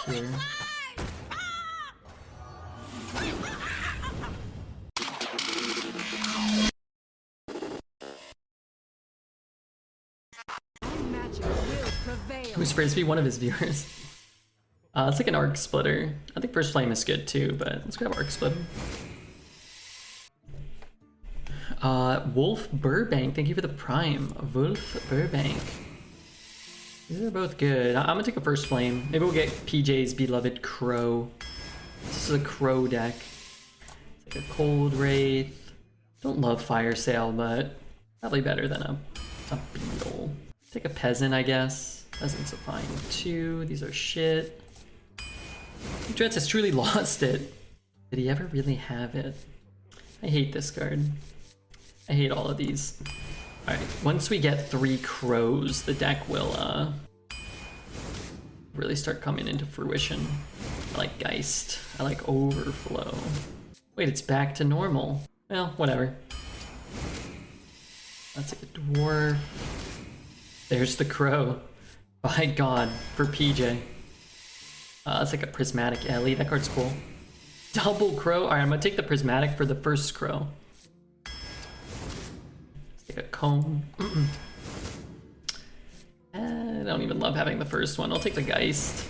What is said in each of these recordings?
here. Who's Frisbee? One of his viewers. It's like an arc splitter. I think First Flame is good too, but let's grab arc splitter. Wolf Burbank, thank you for the prime. Wolf Burbank. These are both good. I'm gonna take a First Flame. Maybe we'll get PJ's beloved Crow. This is a Crow deck. It's like a Cold Wraith. Don't love Fire Sale, but probably better than a Beetle. Take a Peasant, I guess. Peasants are fine too. These are shit. Dreads has truly lost it. Did he ever really have it? I hate this card. I hate all of these. Alright, once we get 3 crows, the deck will really start coming into fruition. I like Geist. I like Overflow. Wait, it's back to normal. Well, whatever. That's like a dwarf. There's the crow. By God, for PJ. It's like a prismatic Ellie. That card's cool. Double crow. Alright, I'm gonna take the prismatic for the first crow. Let's take a cone. I don't even love having the first one. I'll take the Geist.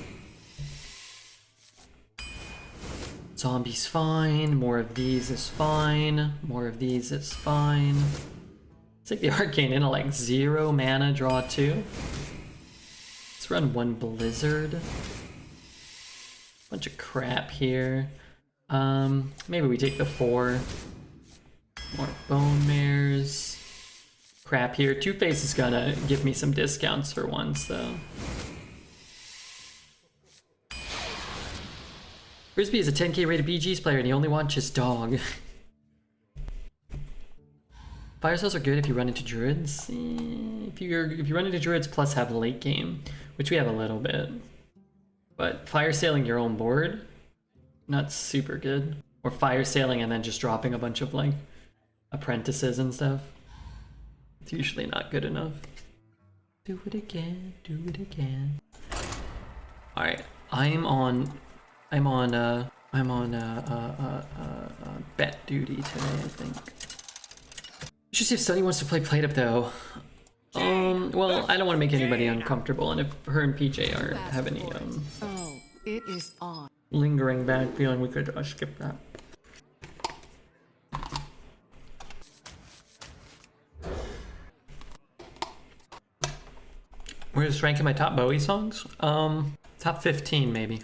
Zombie's fine. More of these is fine. More of these is fine. Let's take the Arcane Intellect. 0 mana, draw 2. Let's run 1 Blizzard. Bunch of crap here. Maybe we take the 4. More Bonemares. Crap here. Two-Face is gonna give me some discounts for once, though. Frisbee is a 10k rated BG's player and he only watches dog. Fire Cells are good if you run into Druids. If you run into Druids plus have late game, which we have a little bit. But fire sailing your own board, not super good. Or fire sailing and then just dropping a bunch of like apprentices and stuff. It's usually not good enough. Do it again, do it again. Alright, I'm on bet duty today, I think. You should see if Sunny wants to play Plate Up though. Well, I don't want to make anybody uncomfortable, and if her and PJ aren't have any it is on. Lingering bad feeling, we could skip that. We're just ranking my top Bowie songs. Top 15 maybe.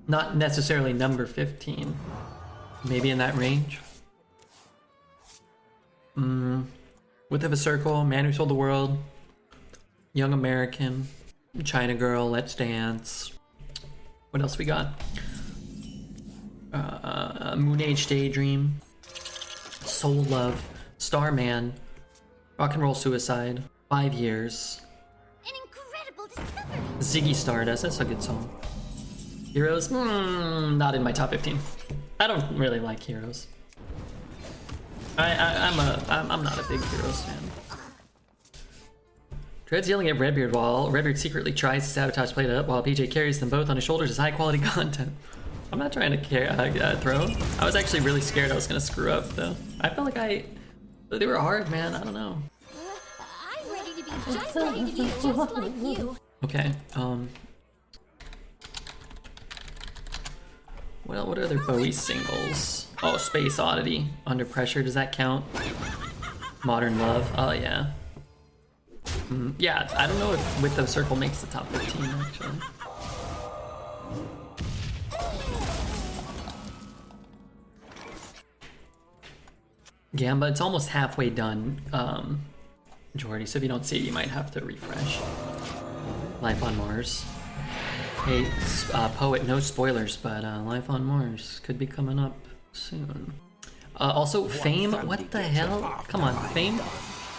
Not necessarily number 15. Maybe in that range. Width of a Circle, Man Who Sold the World, Young American, China Girl, Let's Dance. What else we got? Moon Age Daydream, Soul Love, Starman, Rock and Roll Suicide, 5 Years. An incredible discovery. Ziggy Stardust, that's a good song. Heroes, not in my top 15. I don't really like Heroes. I'm not a big Heroes fan. Dread's yelling at Redbeard while Redbeard secretly tries to sabotage Plate Up while PJ carries them both on his shoulders as high quality content. I'm not trying to throw. I was actually really scared I was gonna screw up though. I felt like they were hard, man. I don't know. I'm ready to be just like you. Okay. Well, what are other Bowie singles? Oh, Space Oddity, Under Pressure, does that count? Modern Love, oh yeah. Yeah, I don't know if Width of Circle makes the top 15 actually. Gamba, it's almost halfway done, Jordy, so if you don't see it, you might have to refresh. Life on Mars. Hey, Poet, no spoilers, but Life on Mars could be coming up soon. Also, Fame, what the hell? Come on, Fame?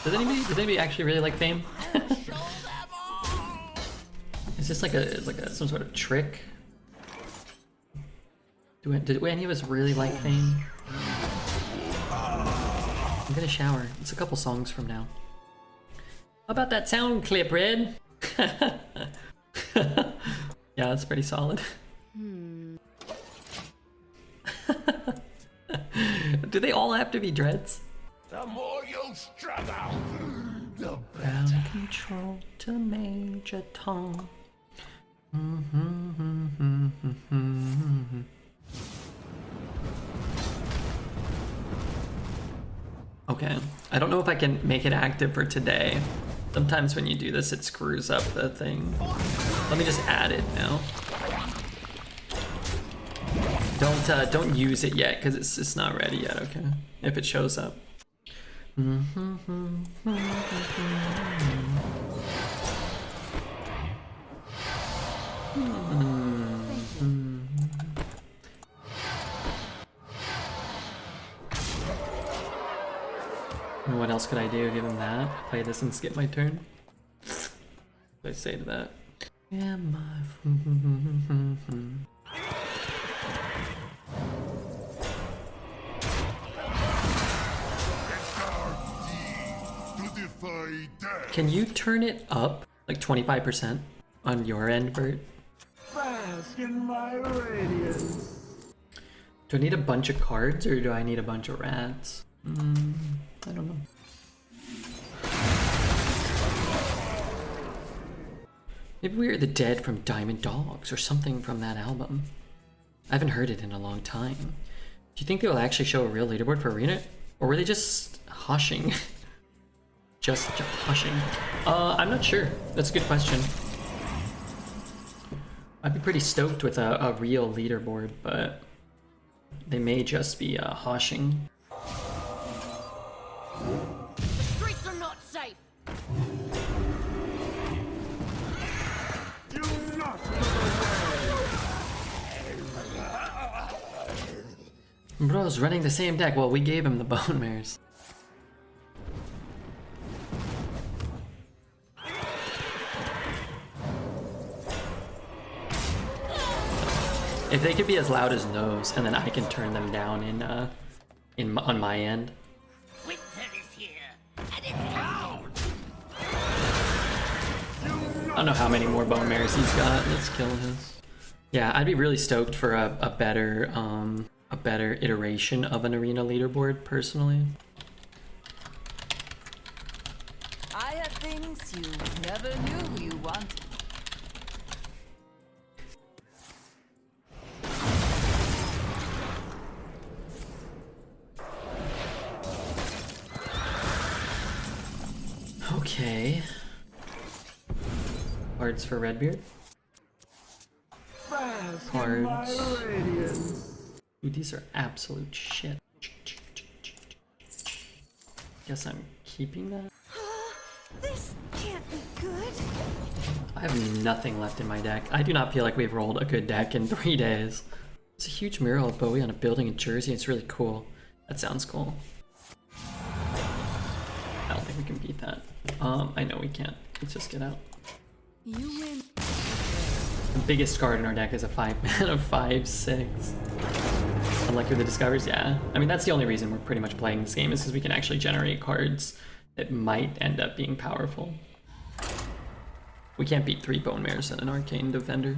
Does anybody actually really like Fame? Is this like some sort of trick? Did any of us really like Fame? I'm gonna shower. It's a couple songs from now. How about that sound clip, Red? Yeah, that's pretty solid. Do they all have to be dreads? The more you struggle, the Ground control to Major Tom. Okay, I don't know if I can make it active for today. Sometimes when you do this, it screws up the thing. Let me just add it now. Don't use it yet because it's just not ready yet. Okay, if it shows up. What else could I do? Give him that? Play this and skip my turn? What do I say to that? Am I? Can you turn it up like 25% on your end, Bert? bask in my radiance. Do I need a bunch of cards or do I need a bunch of rats? I don't know. Maybe we are the dead from Diamond Dogs or something from that album. I haven't heard it in a long time. Do you think they'll actually show a real leaderboard for Arena? Or were they just hushing? just hushing? I'm not sure. That's a good question. I'd be pretty stoked with a real leaderboard, but they may just be hushing. The streets are not safe. Do not Bro's running the same deck. Well, we gave him the Bonemares. If they could be as loud as those, and then I can turn them down on my end. Winter is here, and it's cold. I don't know how many more Bonemares he's got. Let's kill his. Yeah, I'd be really stoked for a better iteration of an arena leaderboard, personally. I have things you never knew you wanted. Okay. Cards for Redbeard. bask in my Cards. radiance. Dude, these are absolute shit. Guess I'm keeping that. This can't be good. I have nothing left in my deck. I do not feel like we've rolled a good deck in 3 days. It's a huge mural of Bowie on a building in Jersey. It's really cool. That sounds cool. I don't think we can beat that. I know we can't. Let's just get out. You win. The biggest card in our deck is a 5-mana 5/6. Unlucky with the discovers, yeah. I mean, that's the only reason we're pretty much playing this game is because we can actually generate cards that might end up being powerful. We can't beat 3 Bonemares and an Arcane Defender.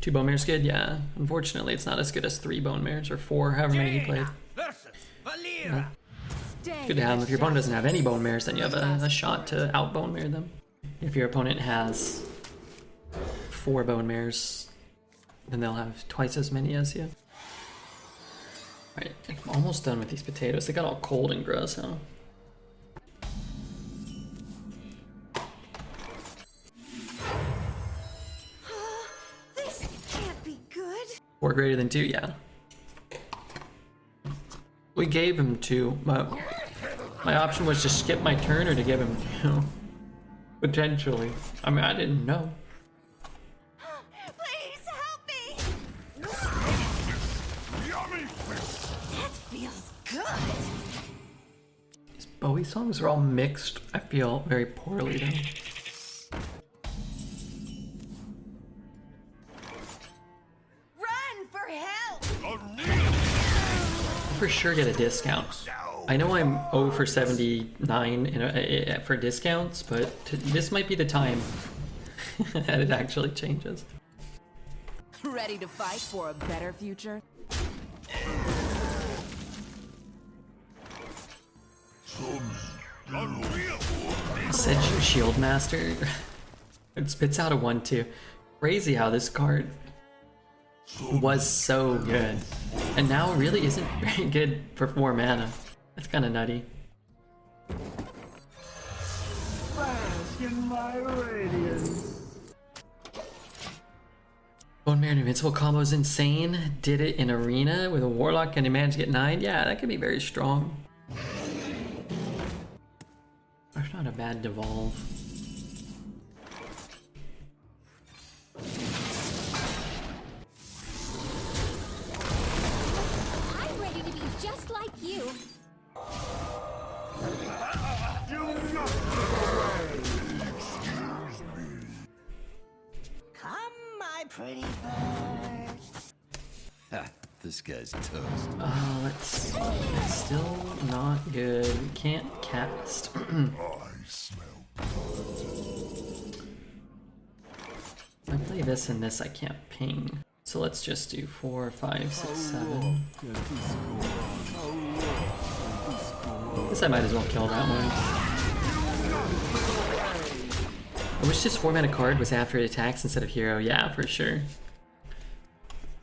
2 Bonemares good? Yeah. Unfortunately, it's not as good as 3 Bonemares or 4, however many you played. Yeah. Good to have. If your opponent doesn't have any Bonemares, then you have a shot to out Bonemare them. If your opponent has 4 Bonemares, then they'll have twice as many as you. Alright, I'm almost done with these potatoes. They got all cold and gross, huh? This can't be good. 4 greater than 2, yeah. We gave him 2, but my option was to skip my turn or to give him 2. Potentially. I mean, I didn't know. Please help me. Yummy. That feels good. These Bowie songs are all mixed. I feel very poorly though. Run for help. I'll for sure get a discount. I know I'm 0 for 79 for discounts, but this might be the time. and it actually changes. Ready to fight for a better future? Said Shield Master. It spits out a 1/2. Crazy how this card was so good, and now really isn't very good for 4 mana. That's kind of nutty. Bask in my radiance. Bonemare Invincible combo is insane. Did it in Arena with a Warlock. Can he manage to get 9? Yeah, that could be very strong. That's not a bad devolve. I'm ready to be just like you. Do not look away. Come, my pretty bird. This guy's toast. Let's see. It's still not good. We can't cast. I smell. If I play this and this, I can't ping. So let's just do 4, 5, 6, 7. Guess I might as well kill that one. I wish this 4 mana card was after it attacks instead of hero. Yeah, for sure.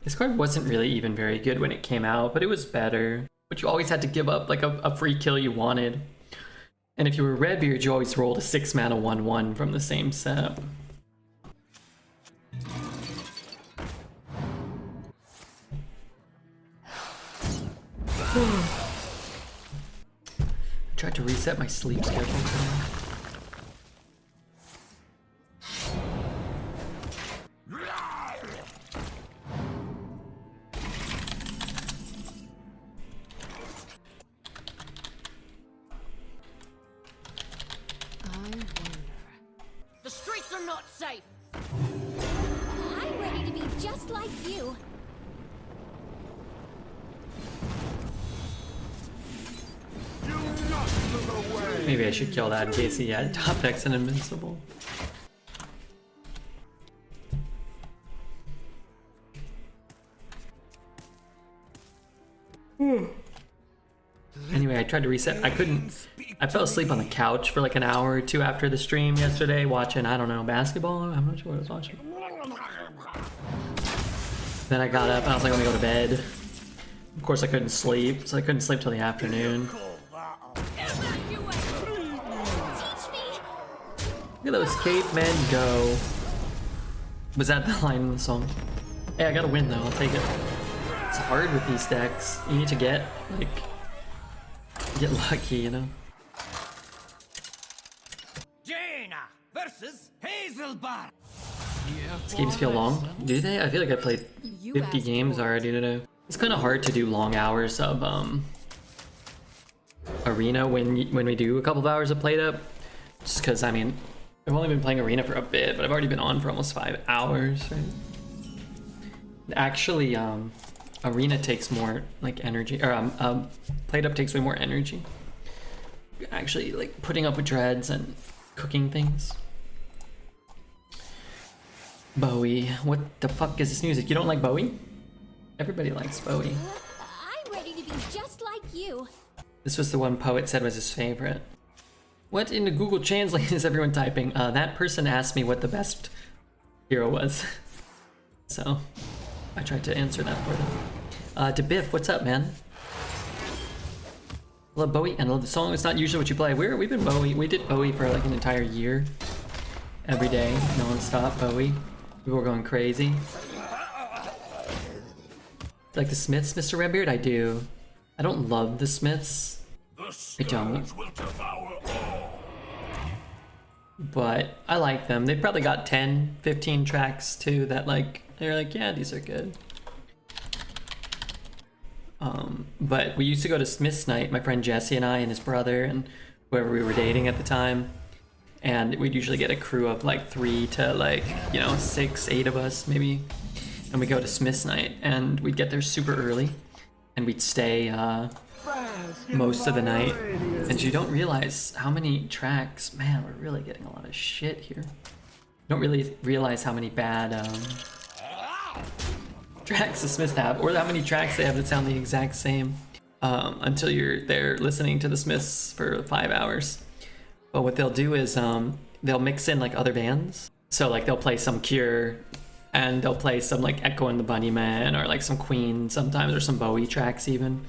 This card wasn't really even very good when it came out, but it was better. But you always had to give up like a free kill you wanted. And if you were Redbeard, you always rolled a 6 mana 1/1 from the same set. I tried to reset my sleep schedule today. The streets are not safe. I'm ready to be just like you. Do not look away. Maybe I should kill that in case he had top decks and invincible. Anyway, I tried to reset. I couldn't. I fell asleep on the couch for like an hour or 2 after the stream yesterday, watching, I don't know, basketball? I'm not sure what I was watching. Then I got up and I was like, let me go to bed. Of course, I couldn't sleep, so I couldn't sleep till the afternoon. Look at those cavemen go. Was that the line in the song? Hey, I gotta win though, I'll take it. It's hard with these decks. You need to get lucky, you know? Jaina versus Hazelbar. These games feel long. Do they? I feel like I played 50 games already today. It's kind of hard to do long hours of Arena when we do a couple of hours of played up. Just because, I mean, I've only been playing Arena for a bit, but I've already been on for almost 5 hours, right? Actually, Arena takes more like energy, or played up takes way more energy. Actually, like putting up with dreads and cooking things. Bowie, what the fuck is this music? You don't like Bowie? Everybody likes Bowie. I'm ready to be just like you. This was the one Poet said was his favorite. What in the Google Translate is everyone typing? That person asked me what the best hero was. So, I tried to answer that for them. DeBiff, what's up, man? Love Bowie and love the song. It's not usually what you play. We've been Bowie. We did Bowie for like an entire year. Every day, non-stop Bowie. We were going crazy. Like the Smiths, Mr. Redbeard? I do. I don't love the Smiths. I don't. But I like them. They probably got 10, 15 tracks too that like, they're like, yeah, these are good. But we used to go to Smith's night, my friend Jesse and I and his brother and whoever we were dating at the time. And we'd usually get a crew of like 3 to like, 6, 8 of us maybe. And we'd go to Smith's night and we'd get there super early and we'd stay most of the night. And you don't realize how many tracks, man, we're really getting a lot of shit here. don't really realize how many bad tracks the Smiths have, or how many tracks they have that sound the exact same, until you're there listening to the Smiths for 5 hours. But what they'll do is they'll mix in like other bands. So like they'll play some Cure, and they'll play some like Echo and the Bunnymen, or like some Queen sometimes, or some Bowie tracks even.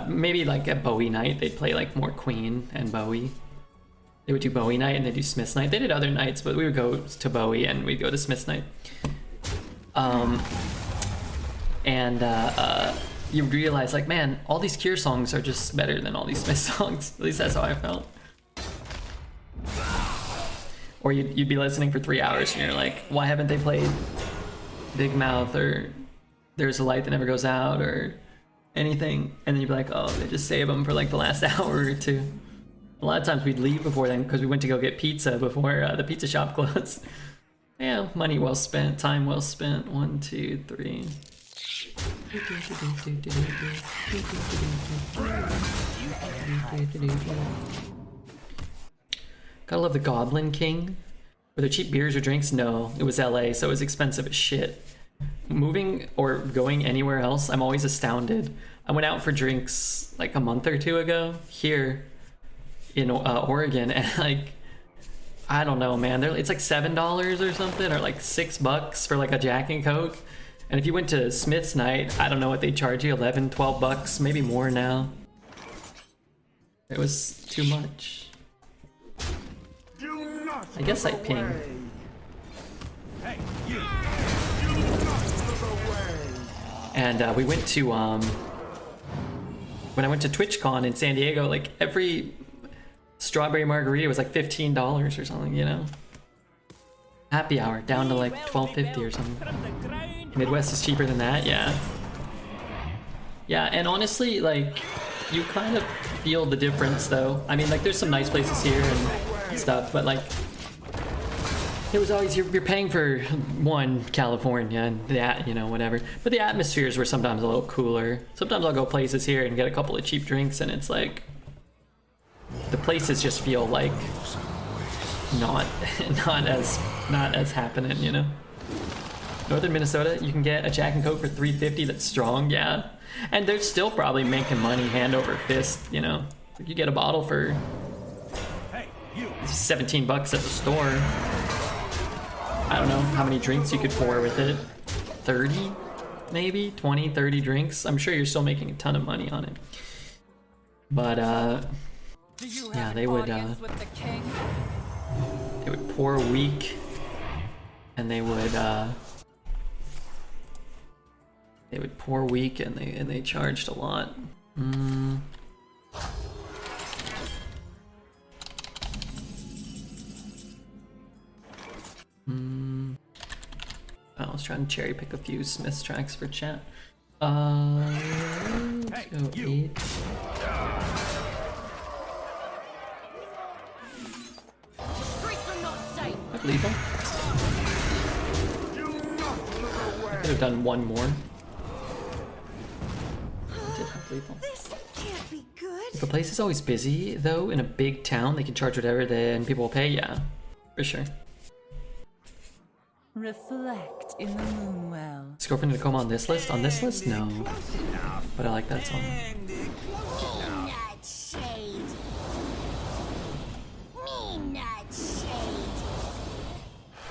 Maybe like at Bowie night they'd play like more Queen and Bowie. They would do Bowie night and they do Smiths night. They did other nights, but we would go to Bowie and we'd go to Smiths night. You realize like, man, all these Cure songs are just better than all these Smith songs. At least that's how I felt. Or you'd be listening for 3 hours and you're like, why haven't they played Big Mouth or There's a Light That Never Goes Out or anything? And then you'd be like, oh, they just save them for like the last hour or two. A lot of times we'd leave before then because we went to go get pizza before the pizza shop closed. Yeah, money well spent, time well spent. 1, 2, 3. Gotta love the Goblin King. Were there cheap beers or drinks? No, it was LA, so it was expensive as shit. Moving or going anywhere else, I'm always astounded. I went out for drinks like a month or two ago here in Oregon, and like, I don't know, man. It's like $7 or something, or like $6 for like a Jack and Coke. And if you went to Smith's night, I don't know what they charge you, 11, 12 bucks, maybe more now. It was too much. I guess I ping. And we went to when I went to TwitchCon in San Diego, like every strawberry margarita was like $15 or something, you know? Happy hour down to like $12.50 or something. Midwest is cheaper than that, yeah. Yeah, and honestly, like, you kind of feel the difference though. I mean, like, there's some nice places here and stuff, but like, it was always, you're paying for one, California, and that, you know, whatever. But the atmospheres were sometimes a little cooler. Sometimes I'll go places here and get a couple of cheap drinks, and it's like, the places just feel like not as happening, you know. Northern Minnesota, you can get a Jack and Coke for $3.50 that's strong, yeah. And they're still probably making money hand over fist, you know. You get a bottle for 17 bucks at the store. I don't know how many drinks you could pour with it. 30, maybe 20, 30 drinks. I'm sure you're still making a ton of money on it. But yeah, they would pour weak, and they would pour weak, and they charged a lot. I was trying to cherry pick a few Smiths tracks for chat. Let's go 8. I believe him. I could have done one more. I did have lethal. This can't be good. If a place is always busy, though, in a big town, they can charge whatever and people will pay. Yeah, for sure. Reflect in the moonwell. Is Girlfriend in a Coma on this list? On this list, no. But I like that song. I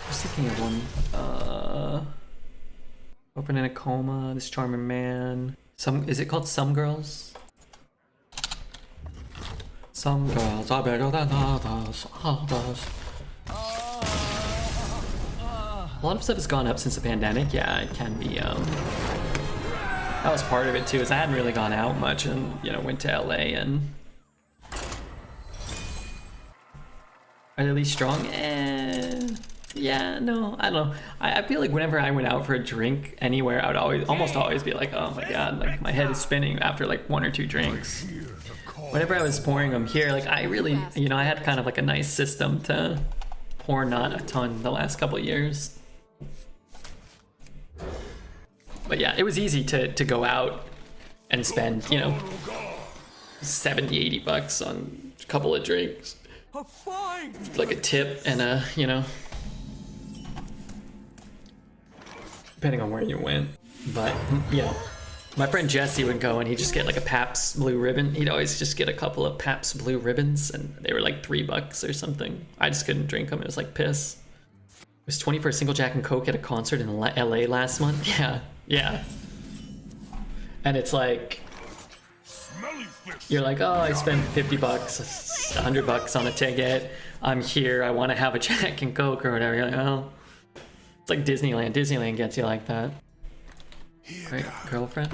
was thinking of one. Girlfriend in a Coma, This Charming Man. Is it called Some Girls? Some girls are better than others. A lot of stuff has gone up since the pandemic. Yeah, it can be. That was part of it too, is I hadn't really gone out much, and you know, went to LA, and are they really strong? Yeah, no, I don't know. I feel like whenever I went out for a drink anywhere, I would almost always be like, oh my god, like my head is spinning after like 1 or 2 drinks. Whenever I was pouring them here, like I really, you know, I had kind of like a nice system to pour not a ton the last couple of years. But yeah, it was easy to go out and spend, you know, 70, 80 bucks on a couple of drinks. Like a tip and a, you know, depending on where you went. But, you know, my friend Jesse would go and he'd just get like a Pabst Blue Ribbon. He'd always just get a couple of Pabst Blue Ribbons and they were like $3 or something. I just couldn't drink them. It was like piss. It was 20 for a single Jack and Coke at a concert in LA last month. Yeah, yeah. And it's like, you're like, oh, I spent $50, $100 on a ticket. I'm here. I want to have a Jack and Coke or whatever. You're like, oh, it's like Disneyland. Disneyland gets you like that. Great girlfriend.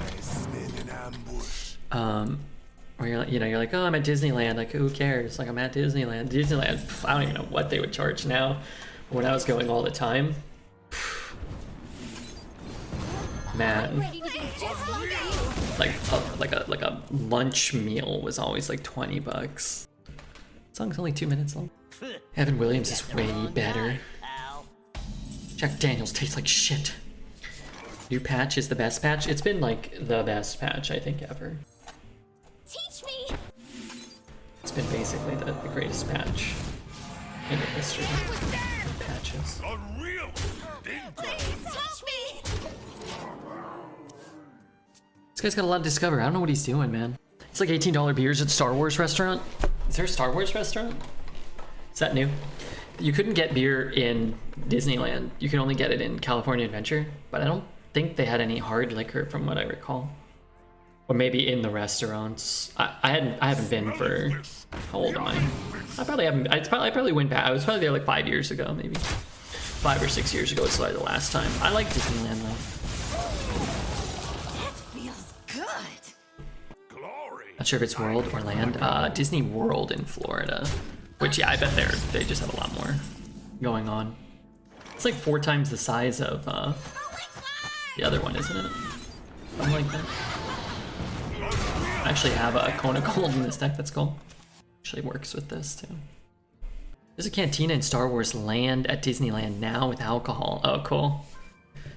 Where you're like, you know, you're like, oh, I'm at Disneyland. Like, who cares? Like, I'm at Disneyland. Disneyland. I don't even know what they would charge now. When I was going all the time, man, like a lunch meal was always like $20. The song's only 2 minutes long. Evan Williams is way better. Jack Daniels tastes like shit. New patch is the best patch. It's been like the best patch I think ever. Teach me. It's been basically the greatest patch in the history of patches. Teach me. This guy's got a lot to discover. I don't know what he's doing, man. It's like $18 beers at Star Wars restaurant. Is there a Star Wars restaurant? Is that new? You couldn't get beer in Disneyland. You could only get it in California Adventure, but I don't think they had any hard liquor from what I recall. Or maybe in the restaurants. I haven't been for, how old am I? I probably went back. I was probably there like 5 years ago, maybe. 5 or 6 years ago was like the last time. I like Disneyland though. That feels good. Glory. Not sure if it's World or Land. Disney World in Florida. Which, yeah, I bet they just have a lot more going on. It's like 4 times the size of the other one, isn't it? Something like that. I actually have a Kona Gold in this deck that's cool. Actually works with this too. There's a cantina in Star Wars Land at Disneyland now with alcohol. Oh, cool.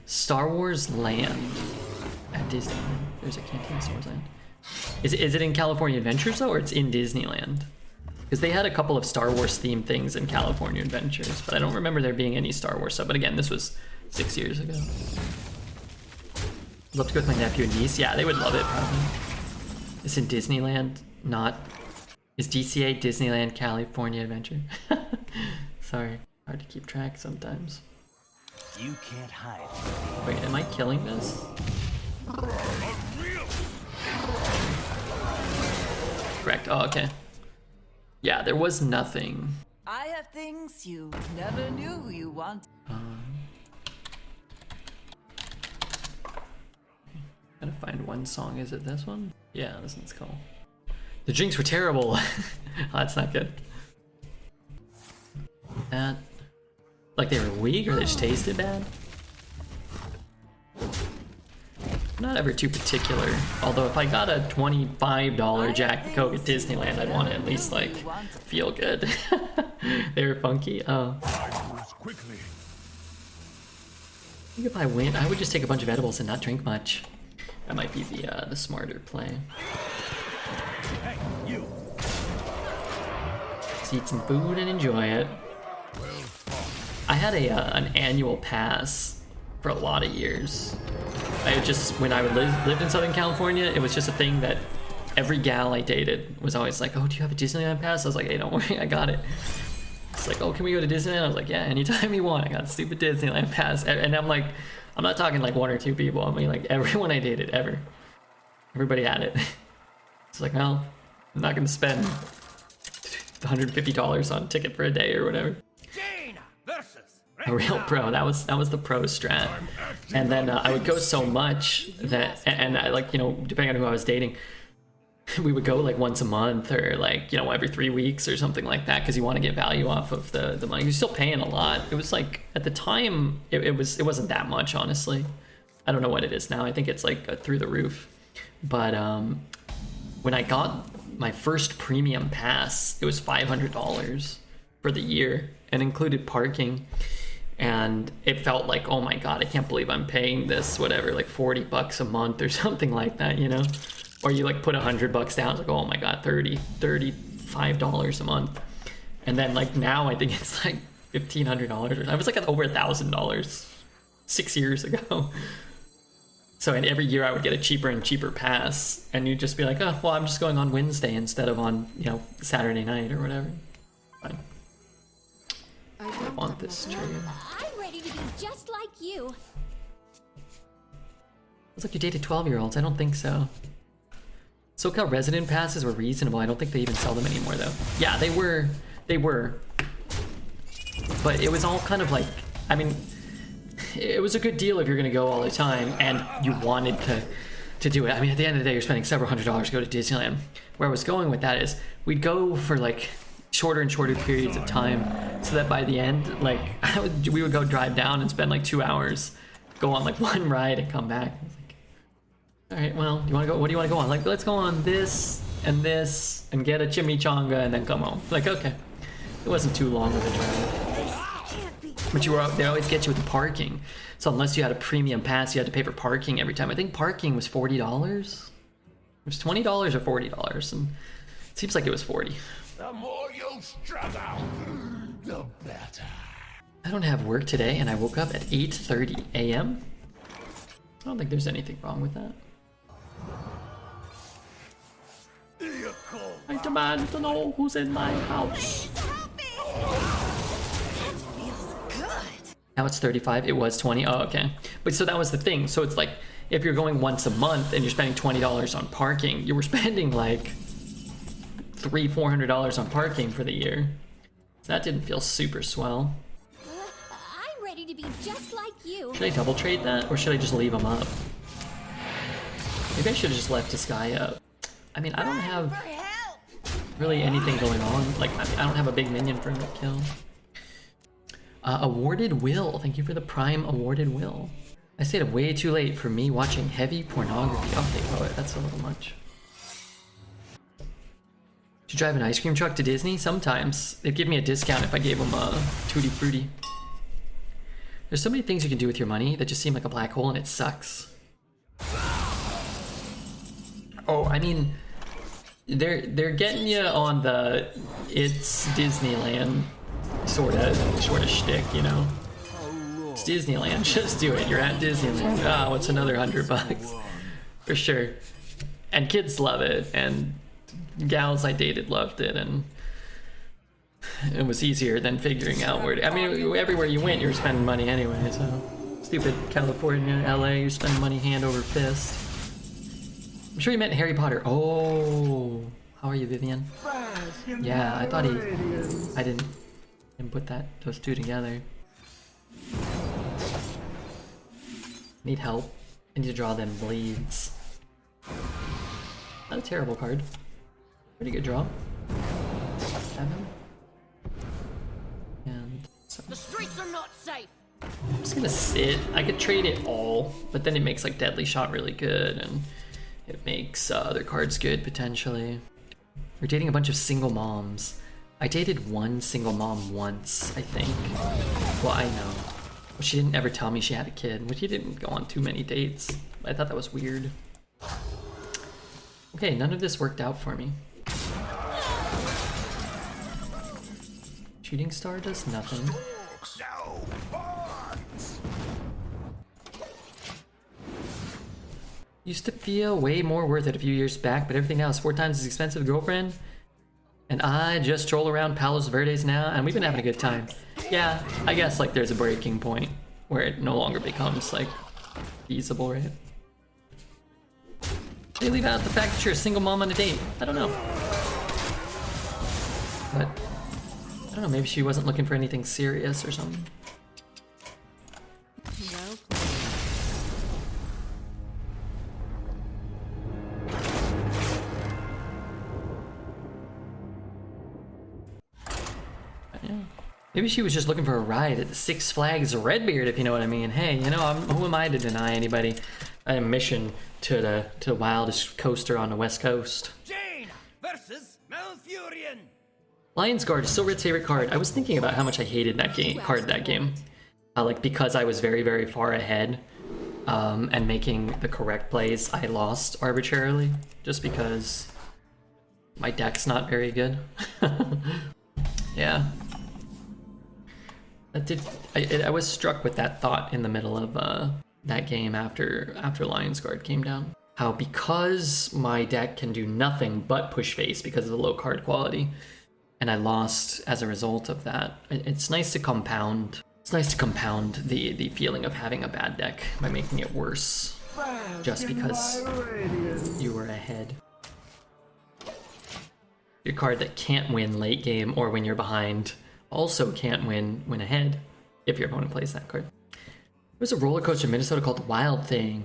Star Wars Land at Disneyland. There's a cantina in Star Wars Land. Is it in California Adventures though, or it's in Disneyland? Because they had a couple of Star Wars themed things in California Adventures, but I don't remember there being any Star Wars stuff. But again, this was 6 years ago. I'd love to go with my nephew and niece. Yeah, they would love it probably. It's in Disneyland, not... Is DCA Disneyland California Adventure? Sorry, hard to keep track sometimes. You can't hide. Wait, am I killing this? Correct. Oh, okay. Yeah, there was nothing. I have things you never knew you wanted. Gotta find one song. Is it this one? Yeah, this one's cool. The drinks were terrible. Oh, that's not good. That, like they were weak or they just tasted bad? I'm not ever too particular. Although if I got a $25 Jack and Coke at Disneyland, I'd want to at least like feel good. They were funky. Oh. I think if I win, I would just take a bunch of edibles and not drink much. That might be the smarter play. Hey, you. Just eat some food and enjoy it. I had an annual pass for a lot of years. I just, when I lived in Southern California, it was just a thing that every gal I dated was always like, oh, do you have a Disneyland pass? I was like, hey, don't worry, I got it. It's like, oh, can we go to Disneyland? I was like, yeah, anytime you want. I got a stupid Disneyland pass. And I'm like, I'm not talking like 1 or 2 people. I mean like everyone I dated ever. Everybody had it. It's like, well, I'm not gonna spend $150 on a ticket for a day or whatever. Jaina versus A real pro. That was the pro strat. And then I would go so much that, and I like, you know, depending on who I was dating, we would go like once a month or like, you know, every 3 weeks or something like that, because you want to get value off of the money. You're still paying a lot. It was like at the time it wasn't that much, honestly. I don't know what it is now. I think it's like through the roof. But when I got my first premium pass, it was $500 for the year and included parking. And it felt like, oh my god, I can't believe I'm paying this, whatever, like $40 a month or something like that, you know? Or you like put $100 down, it's like, oh my god, $35 a month. And then like now I think it's like $1,500 or I was like at over $1,000 6 years ago. So and every year I would get a cheaper and cheaper pass, and you'd just be like, oh, well, I'm just going on Wednesday instead of on, you know, Saturday night or whatever. Fine. I want this trigger. I'm ready to be just like you. Looks like you dated 12-year-olds. I don't think so. SoCal resident passes were reasonable. I don't think they even sell them anymore, though. Yeah, they were. They were. But it was all kind of like, I mean, it was a good deal if you're going to go all the time and you wanted to do it. I mean, at the end of the day, you're spending several $100s to go to Disneyland. Where I was going with that is we'd go for like shorter and shorter periods of time so that by the end, like, we would go drive down and spend like 2 hours, go on like one ride and come back. All right, well, you want to go? What do you want to go on? Like, let's go on this and get a chimichanga and then come home. Like, okay, it wasn't too long of a drive. But they always get you with the parking. So unless you had a premium pass, you had to pay for parking every time. I think parking was $40. It was $20 or $40, and it seems like it was 40. The more you struggle, the better. I don't have work today, and I woke up at 8:30 a.m. I don't think there's anything wrong with that. I demand to know who's in my house. Now it's 35. It was 20. Oh, okay. But so that was the thing. So it's like if you're going once a month and you're spending $20 on parking, you were spending like $300-400 on parking for the year. So that didn't feel super swell. I'm ready to be just like you. Should I double trade that, or should I just leave them up? Maybe I should have just left this guy up. I mean, I don't have really anything going on. Like, I don't have a big minion for him to kill. Awarded Will. Thank you for the Prime Awarded Will. I stayed up way too late for me watching heavy pornography. Oh, that's a little much. Do you drive an ice cream truck to Disney? Sometimes. They'd give me a discount if I gave them a Tutti Frutti. There's so many things you can do with your money that just seem like a black hole, and it sucks. Oh, I mean, they're getting you on the it's Disneyland sort of shtick, you know. It's Disneyland, just do it. You're at Disneyland. Ah, what's another $100 for sure? And kids love it, and gals I dated loved it, and it was easier than figuring out where to, I mean, everywhere you went, you were spending money anyway. So stupid California, LA, you're spending money hand over fist. I'm sure you meant Harry Potter. Oh, how are you, Vivian? Yeah, I thought I didn't put those two together. Need help. I need to draw them bleeds. Not a terrible card. Pretty good draw. 7. And 7. The streets are not safe. I'm just gonna sit. I could trade it all, but then it makes like Deadly Shot really good, and it makes other cards good potentially. We're dating a bunch of single moms. I dated one single mom once, I think. Well, I know. Well, she didn't ever tell me she had a kid, which she didn't go on too many dates. I thought that was weird. Okay, none of this worked out for me. Shooting Star does nothing. Used to feel way more worth it a few years back, but everything now is 4 times as expensive, girlfriend. And I just troll around Palos Verdes now, and we've been having a good time. Yeah, I guess like there's a breaking point where it no longer becomes like feasible, right? They leave out the fact that you're a single mom on a date. I don't know. But I don't know, maybe she wasn't looking for anything serious or something. Maybe she was just looking for a ride at the Six Flags Redbeard, if you know what I mean. Hey, you know, who am I to deny anybody a mission to the wildest coaster on the West Coast? Jane versus Malfurion. Lion's Guard is still Red's favorite card. I was thinking about how much I hated that game, like because I was very, very far ahead, and making the correct plays, I lost arbitrarily just because my deck's not very good. Yeah. That did. I was struck with that thought in the middle of that game after Lion's Guard came down. How because my deck can do nothing but push face because of the low card quality, and I lost as a result of that. It's nice to compound. It's nice to compound the feeling of having a bad deck by making it worse, just because you were ahead. Your card that can't win late game or when you're behind also can't win when ahead if your opponent plays that card. There was a roller coaster in Minnesota called Wild Thing.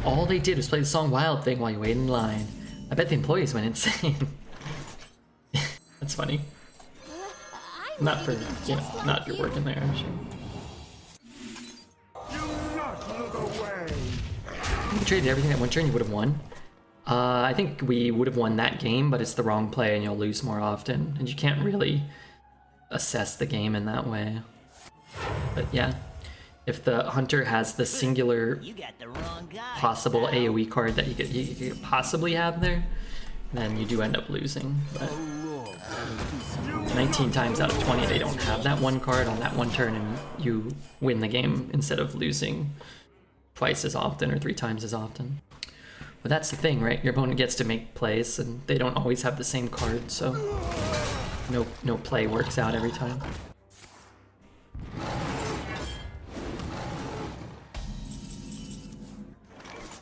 All they did was play the song Wild Thing while you waited in line. I bet the employees went insane. That's funny. Not for, you know, not if you're working there, I'm sure. Do not look away. If you traded everything that one turn, you would have won. I think we would have won that game, but it's the wrong play and you'll lose more often. And you can't really assess the game in that way. But yeah, if the hunter has the singular possible AoE card that you could possibly have there, then you do end up losing. But 19 times out of 20 they don't have that one card on that one turn and you win the game instead of losing twice as often or 3 times as often. But that's the thing, right? Your opponent gets to make plays and they don't always have the same card, so no play works out every time.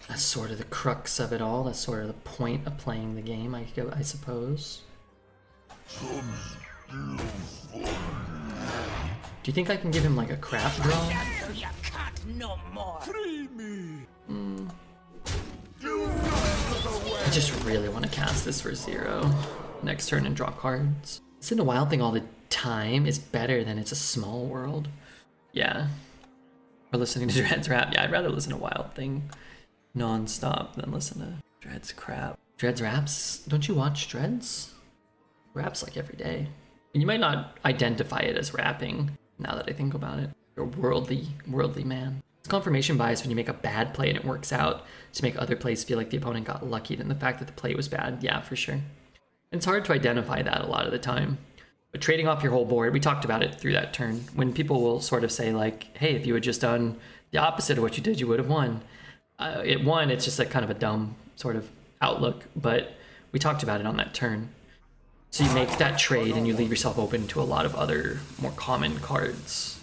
That's sort of the crux of it all. That's sort of the point of playing the game, I suppose. Do you think I can give him like a crap draw? I just really want to cast this for 0 next turn and draw cards. Sitting a Wild Thing all the time is better than It's a Small World. Yeah. Or listening to Dread's rap. Yeah, I'd rather listen to Wild Thing non-stop than listen to Dread's crap. Dread's raps? Don't you watch Dread's? Raps like every day. And you might not identify it as rapping now that I think about it. You're a worldly man. It's confirmation bias when you make a bad play and it works out to make other plays feel like the opponent got lucky than the fact that the play was bad. Yeah, for sure. And it's hard to identify that a lot of the time. But trading off your whole board, we talked about it through that turn. When people will sort of say like, hey, if you had just done the opposite of what you did, you would have won. It's just like kind of a dumb sort of outlook, but we talked about it on that turn. So you make that trade and you leave yourself open to a lot of other more common cards.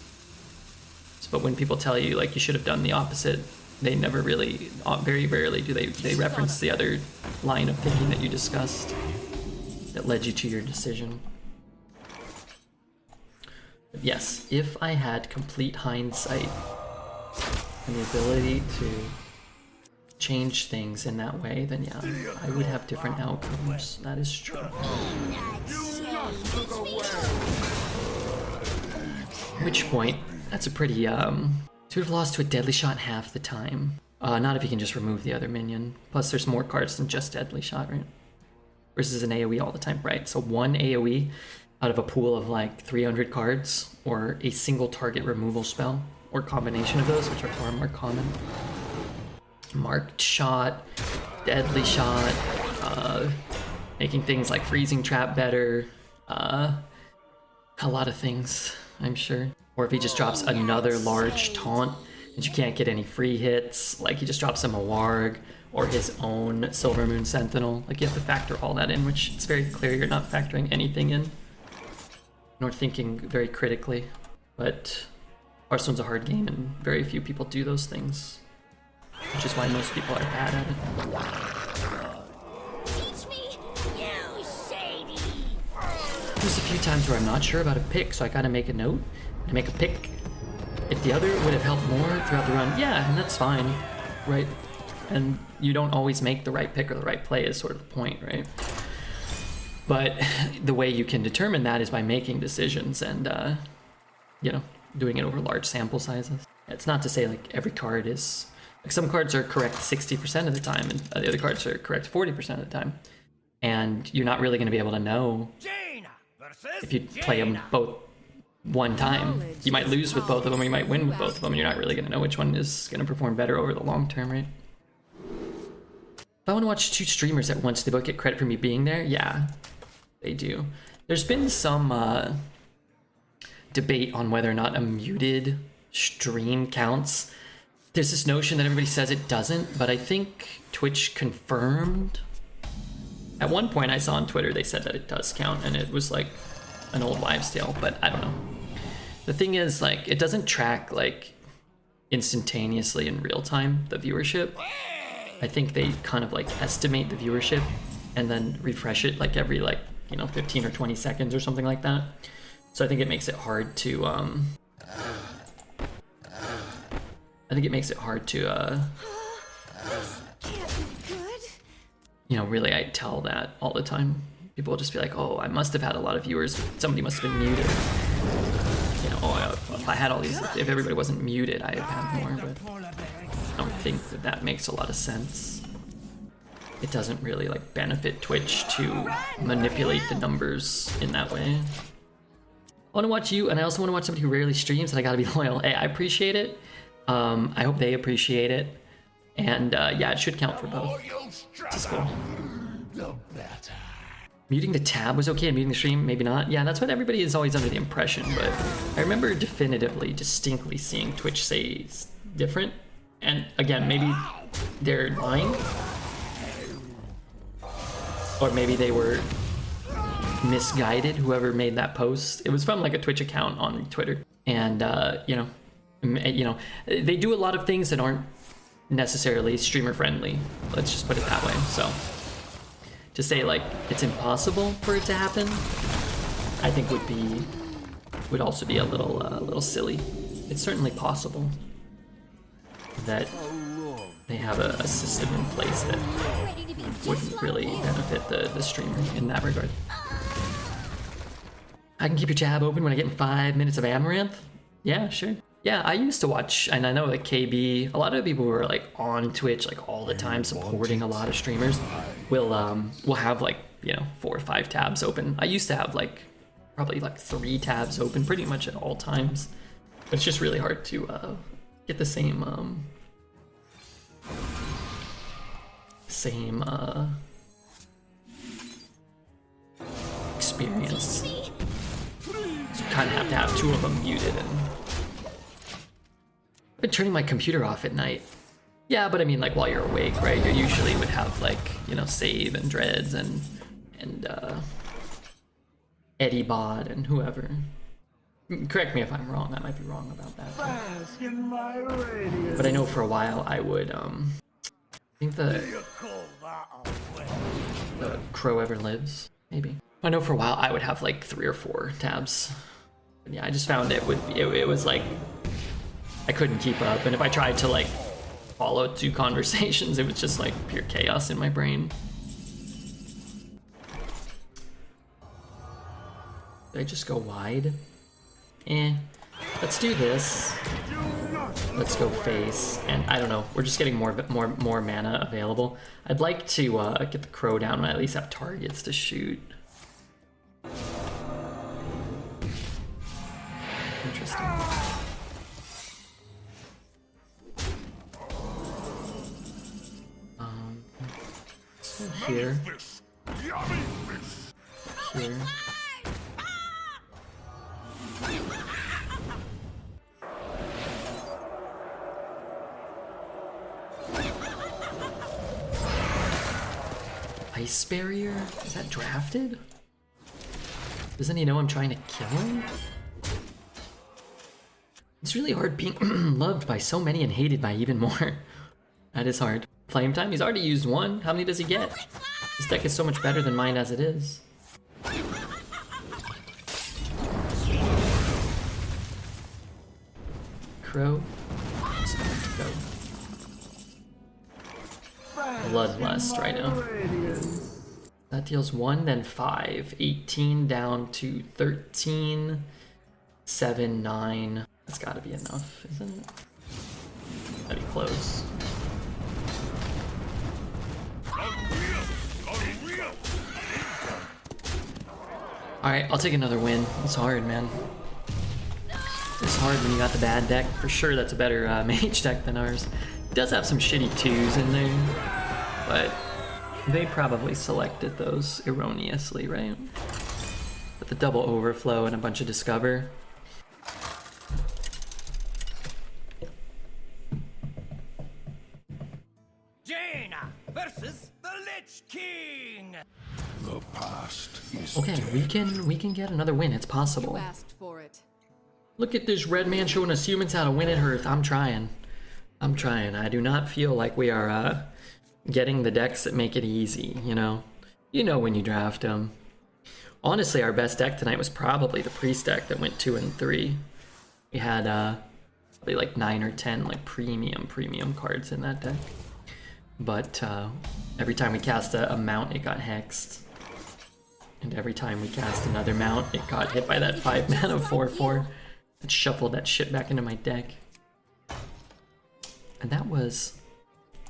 But when people tell you like you should have done the opposite, they never really, very rarely do they reference the other line of thinking that you discussed that led you to your decision. But yes, if I had complete hindsight and the ability to change things in that way, then yeah, I would have different outcomes. That is true. At which point, that's a pretty, to have lost to a deadly shot half the time. Not if you can just remove the other minion. Plus there's more cards than just deadly shot, right? Versus an AoE all the time, right? So one AoE out of a pool of like 300 cards, or a single target removal spell, or combination of those, which are far more common. Marked shot, deadly shot, making things like freezing trap better, a lot of things, I'm sure. Or if he just drops another large taunt and you can't get any free hits, like he just drops him a warg or his own Silver Moon Sentinel, like you have to factor all that in, which it's very clear you're not factoring anything in, nor thinking very critically. But Hearthstone's a hard game and very few people do those things, which is why most people are bad at it. Teach me, you shady. There's a few times where I'm not sure about a pick, so I gotta make a note and make a pick. If the other would have helped more throughout the run, yeah, and that's fine, right? And you don't always make the right pick or the right play is sort of the point, right? But the way you can determine that is by making decisions and, doing it over large sample sizes. It's not to say like every card is, like some cards are correct 60% of the time and the other cards are correct 40% of the time. And you're not really going to be able to know if you play them both one time. You might lose with both of them or you might win with both of them. You're not really going to know which one is going to perform better over the long term, right? If I want to watch 2 streamers at once, do they both get credit for me being there? Yeah, they do. There's been some debate on whether or not a muted stream counts. There's this notion that everybody says it doesn't, but I think Twitch confirmed. At one point I saw on Twitter they said that it does count, and it was like an old wives' tale, but I don't know. The thing is, like, it doesn't track like instantaneously in real time the viewership. I think they kind of like estimate the viewership and then refresh it like every, like, you know, 15 or 20 seconds or something like that. So I think it makes it hard to you know, really I tell that all the time. People will just be like, oh, I must have had a lot of viewers, somebody must have been muted. You know, oh, if I had all these, if everybody wasn't muted, I'd have more, but I don't think that that makes a lot of sense. It doesn't really like benefit Twitch to manipulate the numbers in that way. I want to watch you, and I also want to watch somebody who rarely streams, and I gotta be loyal. Hey, I appreciate it. I hope they appreciate it. And yeah, it should count for both. Just cool. Muting the tab was okay, and muting the stream, maybe not. Yeah, that's what everybody is always under the impression, but I remember definitively, distinctly seeing Twitch say different. And again, maybe they're lying. Or maybe they were misguided, whoever made that post. It was from like a Twitch account on Twitter. And you know, they do a lot of things that aren't necessarily streamer friendly. Let's just put it that way. So to say like it's impossible for it to happen, I think would also be a little silly. It's certainly possible that they have a system in place that wouldn't really benefit the streamer in that regard. I can keep your tab open when I get in 5 minutes of Amaranth? Yeah, sure. Yeah, I used to watch, and I know like KB, a lot of people who are like on Twitch like all the time supporting a lot of streamers will have like, you know, 4 or 5 tabs open. I used to have like probably like 3 tabs open pretty much at all times. But it's just really hard to get the same experience. So you kind of have to have 2 of them muted. And I've been turning my computer off at night. Yeah, but I mean, like while you're awake, right? You usually would have like, you know, Save and Dreads and Eddie-Bot and whoever. Correct me if I'm wrong. I might be wrong about that. But I know for a while I would I think the Crow Ever Lives, maybe. I know for a while I would have like 3 or 4 tabs. But yeah, I just found it was like I couldn't keep up, and if I tried to like follow 2 conversations, it was just like pure chaos in my brain. Did I just go wide? Let's do this. Let's go face, and I don't know. We're just getting more mana available. I'd like to get the crow down and at least have targets to shoot. Interesting. So here. Here. Ice barrier? Is that drafted? Doesn't he know I'm trying to kill him? It's really hard being loved by so many and hated by even more. That is hard. Flame time? He's already used 1. How many does he get? This deck is so much better than mine as it is. Crow. Let's go. Bloodlust right now. That deals 1, then 5. 18 down to 13. 7, 9. That's gotta be enough, isn't it? Gotta be close. Alright, I'll take another win. It's hard, man. It's hard when you got the bad deck. For sure that's a better Mage deck than ours. It does have some shitty 2s in there, but they probably selected those erroneously, right? With the double overflow and a bunch of discover. Jaina versus the Lich King. The past is Okay, dead. we can get another win. It's possible. Asked for it. Look at this red man showing us humans how to win at Hearth. I'm trying. I'm trying. I do not feel like we are getting the decks that make it easy, you know? You know when you draft them. Honestly, our best deck tonight was probably the Priest deck that went 2 and 3. We had probably like 9 or 10 like premium cards in that deck. But every time we cast a mount, it got hexed. And every time we cast another mount, it got hit by that 5 mana 4/4. It shuffled that shit back into my deck. And that was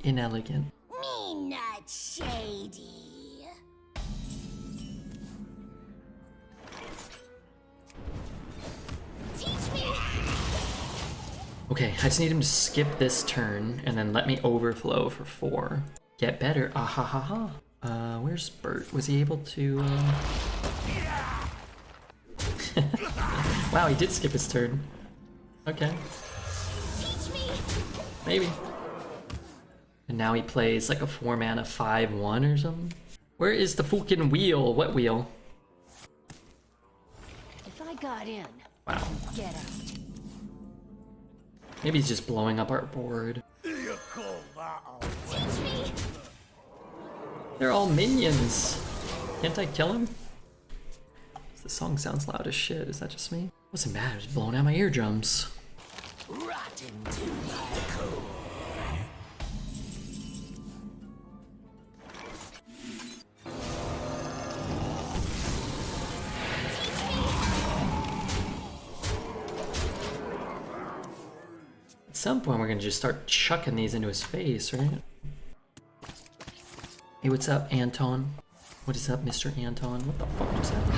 inelegant. Me not shady. Teach me. Okay, I just need him to skip this turn and then let me overflow for 4. Get better. Ah ha ha ha. Where's Bert? Was he able to? Wow, he did skip his turn. Okay. Teach me. Maybe. And now he plays like a 4 mana 5/1 or something. Where is the fucking wheel? What wheel? If I got in, Wow. get out. Maybe he's just blowing up our board. You call that a Teach me. They're all minions. Can't I kill him? The song sounds loud as shit. Is that just me? Doesn't matter. It's blowing out my eardrums. rotten to my core? At some point, we're gonna just start chucking these into his face, right? Hey, what's up, Anton? What is up, Mr. Anton? What the fuck just happened?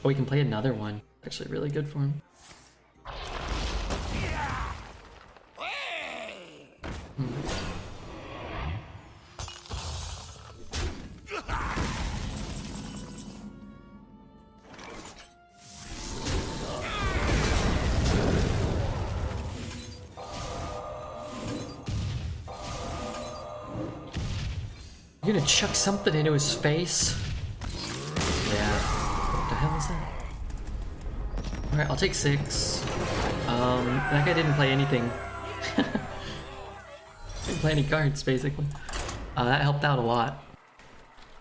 Oh, we can play another one. Actually, really good for him. You're gonna chuck something into his face? Yeah. What the hell is that? Alright, I'll take 6. That guy didn't play anything. Didn't play any cards, basically. That helped out a lot.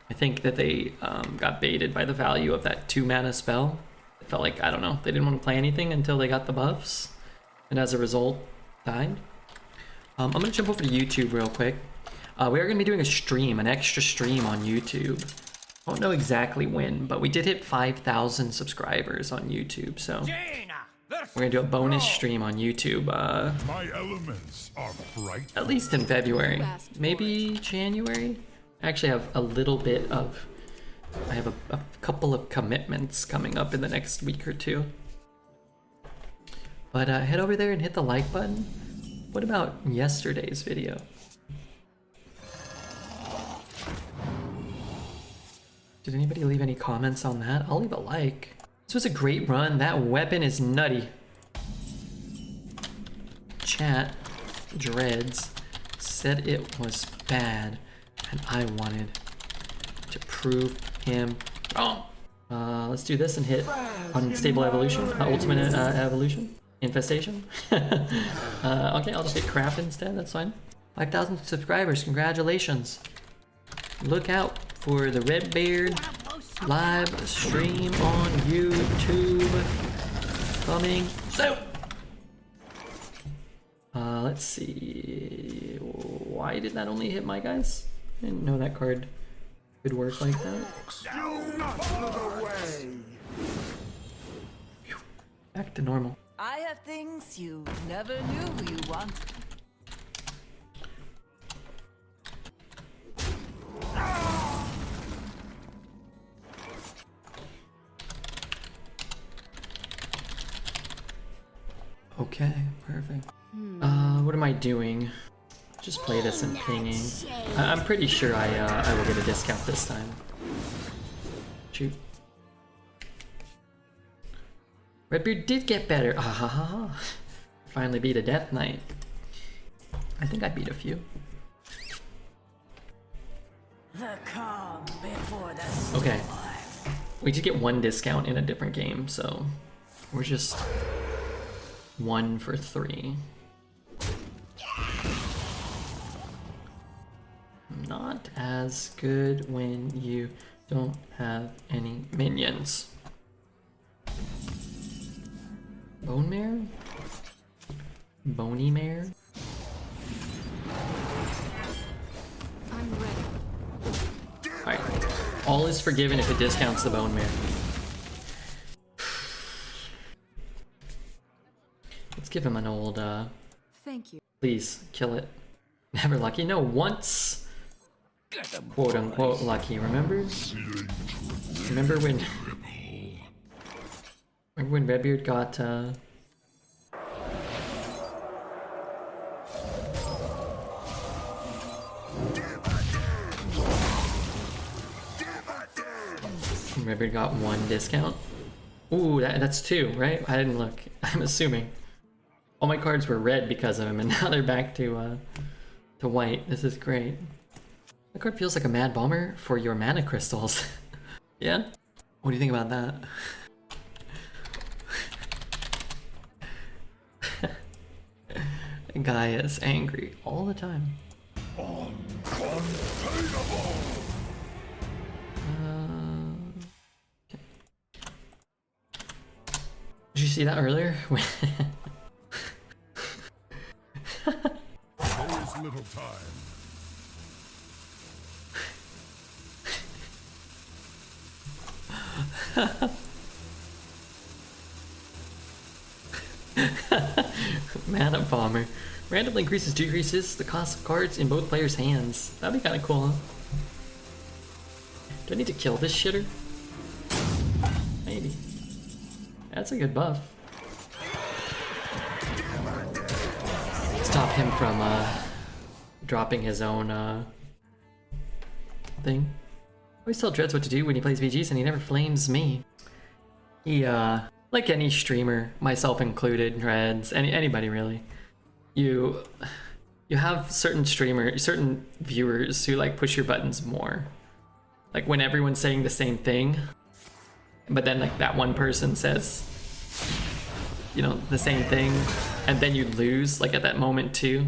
I think that they got baited by the value of that 2 mana spell. It felt like, I don't know, they didn't want to play anything until they got the buffs. And as a result, died. I'm gonna jump over to YouTube real quick. We are going to be doing a stream, an extra stream on YouTube. I don't know exactly when, but we did hit 5,000 subscribers on YouTube, so we're going to do a bonus stream on YouTube. My elements are frightful. At least in February, maybe January. I actually have a little bit of, I have a couple of commitments coming up in the next week or two. But head over there and hit the like button. What about yesterday's video? Did anybody leave any comments on that? I'll leave a like. This was a great run. That weapon is nutty. Chat, Dreads, said it was bad, and I wanted to prove him wrong. Let's do this and hit Unstable Evolution, Ultimate Evolution, Infestation. Okay, I'll just hit Craft instead, that's fine. 5,000 subscribers, congratulations. Look out for the Redbeard live stream on YouTube coming soon. Let's see. Why did that only hit my guys? I didn't know that card could work like that. Do not look away. Back to normal. I have things you never knew you wanted. Okay, perfect. What am I doing? Just play this and pinging. I'm pretty sure I will get a discount this time. Shoot. Redbeard did get better. Ah ha ha ha. Finally beat a Death Knight. I think I beat a few. The calm before the Okay. We did get one discount in a different game, so we're just 1 for 3. Not as good when you don't have any minions. Bonemare? Bonemare? I'm ready. Alright. All is forgiven if it discounts the Bonemare. Let's give him an old, Thank you. please, kill it. Never lucky. No, once, quote unquote, lucky. Remember? Remember when Redbeard got, Redbeard got 1 discount? Ooh, that's 2, right? I didn't look. I'm assuming. All my cards were red because of him, and now they're back to white. This is great. That card feels like a Mad Bomber for your mana crystals. Yeah? What do you think about that? That guy is angry all the time. Okay. Did you see that earlier? There is little time. Mana Bomber. Randomly decreases the cost of cards in both players' hands. That'd be kind of cool, huh? Do I need to kill this shitter? Maybe. That's a good buff. Stop him from dropping his own thing. Always tell Dreads what to do when he plays VGs and he never flames me. He like any streamer, myself included, Dreads, anybody really. You have certain viewers who like push your buttons more. Like when everyone's saying the same thing, but then like that one person says, you know, the same thing, and then you lose like at that moment too.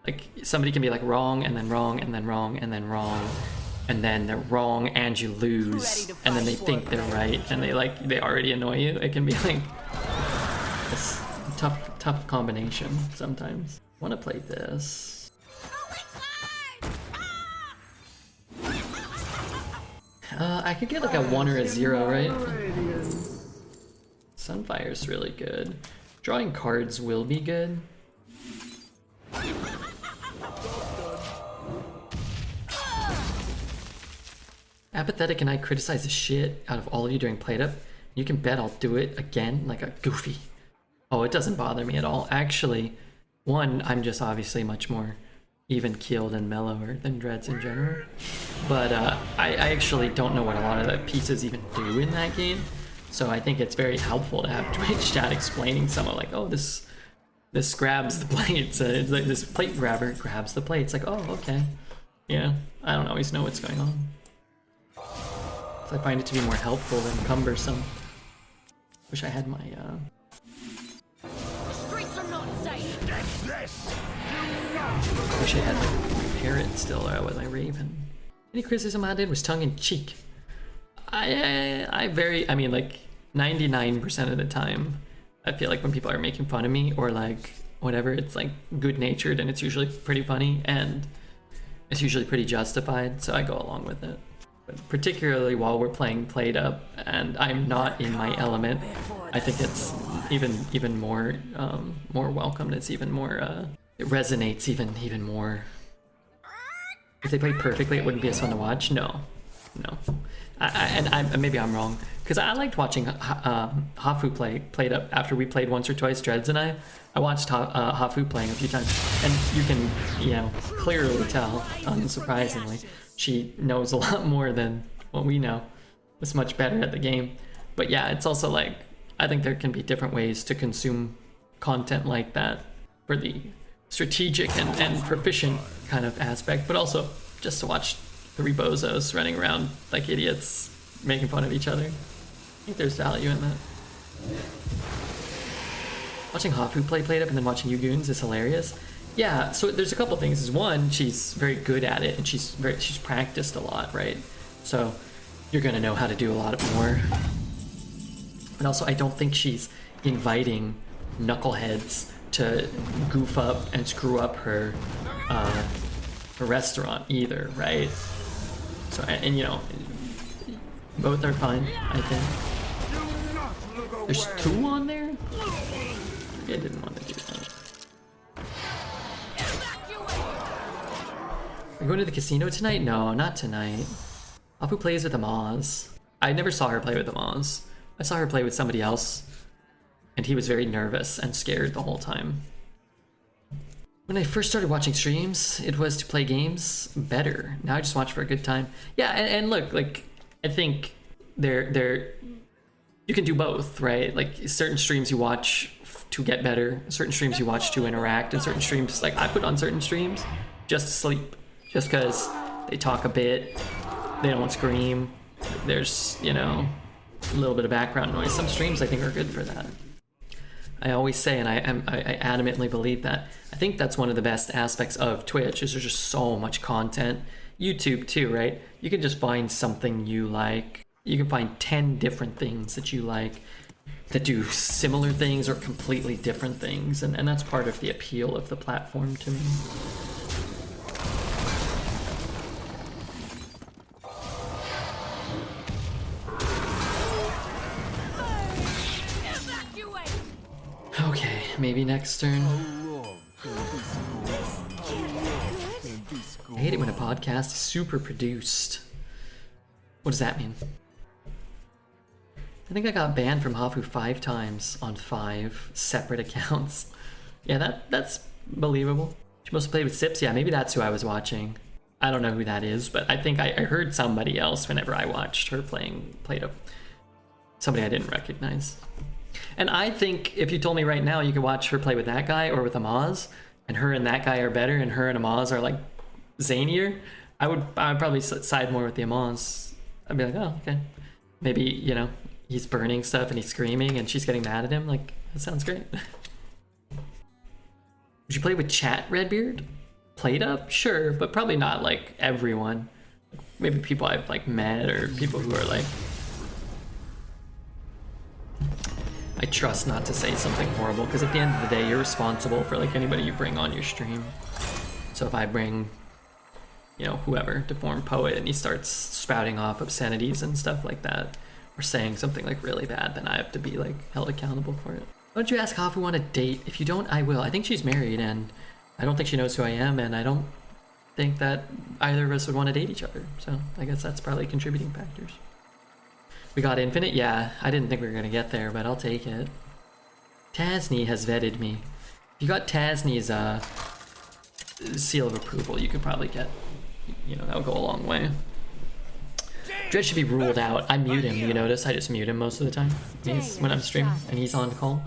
Like somebody can be like wrong and then wrong and then wrong and then wrong, and then they're wrong and you lose, and then they think they're right and they already annoy you. It can be like this tough combination sometimes. I want to play this. I could get like a 1 or a 0, right? Sunfire's really good. Drawing cards will be good. Apathetic and I criticize the shit out of all of you during Played-Up. You can bet I'll do it again like a goofy. Oh, it doesn't bother me at all. Actually, one, I'm just obviously much more even-keeled and mellower than Dreads in general. But I actually don't know what a lot of the pieces even do in that game. So I think it's very helpful to have Twitch chat explaining somewhat like, oh, this grabs the plates. It's like this plate grabber grabs the plates. Like, oh, okay. Yeah, I don't always know what's going on. So I find it to be more helpful than cumbersome. Wish I had my Streets are not safe. wish I had my parrot still, or was I Raven? Any criticism I did was tongue in cheek. I mean, like 99% of the time, I feel like when people are making fun of me or like whatever, it's like good natured and it's usually pretty funny and it's usually pretty justified, so I go along with it. But particularly while we're playing Played Up and I'm not in my element, I think it's even more more welcomed. It's even more it resonates even more. If they played perfectly, it wouldn't be as fun to watch. No. Maybe I'm wrong, because I liked watching Hafu Played Up after we played once or twice. Dreads and I watched Hafu playing a few times, and you can clearly tell, unsurprisingly, she knows a lot more than what we know. Is much better at the game. But yeah, it's also like I think there can be different ways to consume content like that for the strategic and proficient kind of aspect, but also just to watch three bozos running around like idiots, making fun of each other. I think there's value in that. Watching Hafu play Played Up and then watching you goons is hilarious. Yeah, so there's a couple things. Is one, she's very good at it and she's practiced a lot, right? So you're gonna know how to do a lot more. And also, I don't think she's inviting knuckleheads to goof up and screw up her restaurant either, right? So, and you know, both are fine, I think. There's two on there? I didn't want to do that. Are you going to the casino tonight? No, not tonight. Apu plays with the Maz. I never saw her play with the Maz. I saw her play with somebody else, and he was very nervous and scared the whole time. When I first started watching streams, it was to play games better. Now I just watch for a good time. Yeah, and look, like, I think you can do both, right? Like, certain streams you watch to get better, certain streams you watch to interact, and certain streams, like, I put on certain streams just to sleep, just because they talk a bit, they don't scream, there's, you know, a little bit of background noise. Some streams I think are good for that. I always say, and I adamantly believe that, I think that's one of the best aspects of Twitch, is there's just so much content. YouTube too, right? You can just find something you like. You can find 10 different things that you like that do similar things or completely different things, and that's part of the appeal of the platform to me. Okay, maybe next turn. I hate it when a podcast is super produced. What does that mean? I think I got banned from Hafu 5 times on 5 separate accounts. Yeah, that's believable. She must have played with Sips. Yeah, maybe that's who I was watching. I don't know who that is, but I think I heard somebody else whenever I watched her played up. Somebody I didn't recognize. And I think if you told me right now you could watch her play with that guy or with Amaz, and her and that guy are better, and her and Amaz are like zanier, I would probably side more with the Amaz. I'd be like, oh, okay. Maybe, you know, he's burning stuff and he's screaming and she's getting mad at him. Like, that sounds great. Would you play with chat, Redbeard? Played up? Sure, but probably not like everyone. Maybe people I've like met or people who are like... I trust not to say something horrible, because at the end of the day, you're responsible for like anybody you bring on your stream. So if I bring, you know, whoever, Deformed Poet, and he starts spouting off obscenities and stuff like that, or saying something like really bad, then I have to be like held accountable for it. Why don't you ask Hafu on a date? If you don't, I will. I think she's married, and I don't think she knows who I am, and I don't think that either of us would want to date each other. So I guess that's probably contributing factors. We got Infinite? Yeah, I didn't think we were going to get there, but I'll take it. Tasney has vetted me. If you got Tasney's seal of approval, you could probably get, you know, that'll go a long way. Dread should be ruled out. I mute him, you notice? I just mute him most of the time when I'm streaming and he's on call.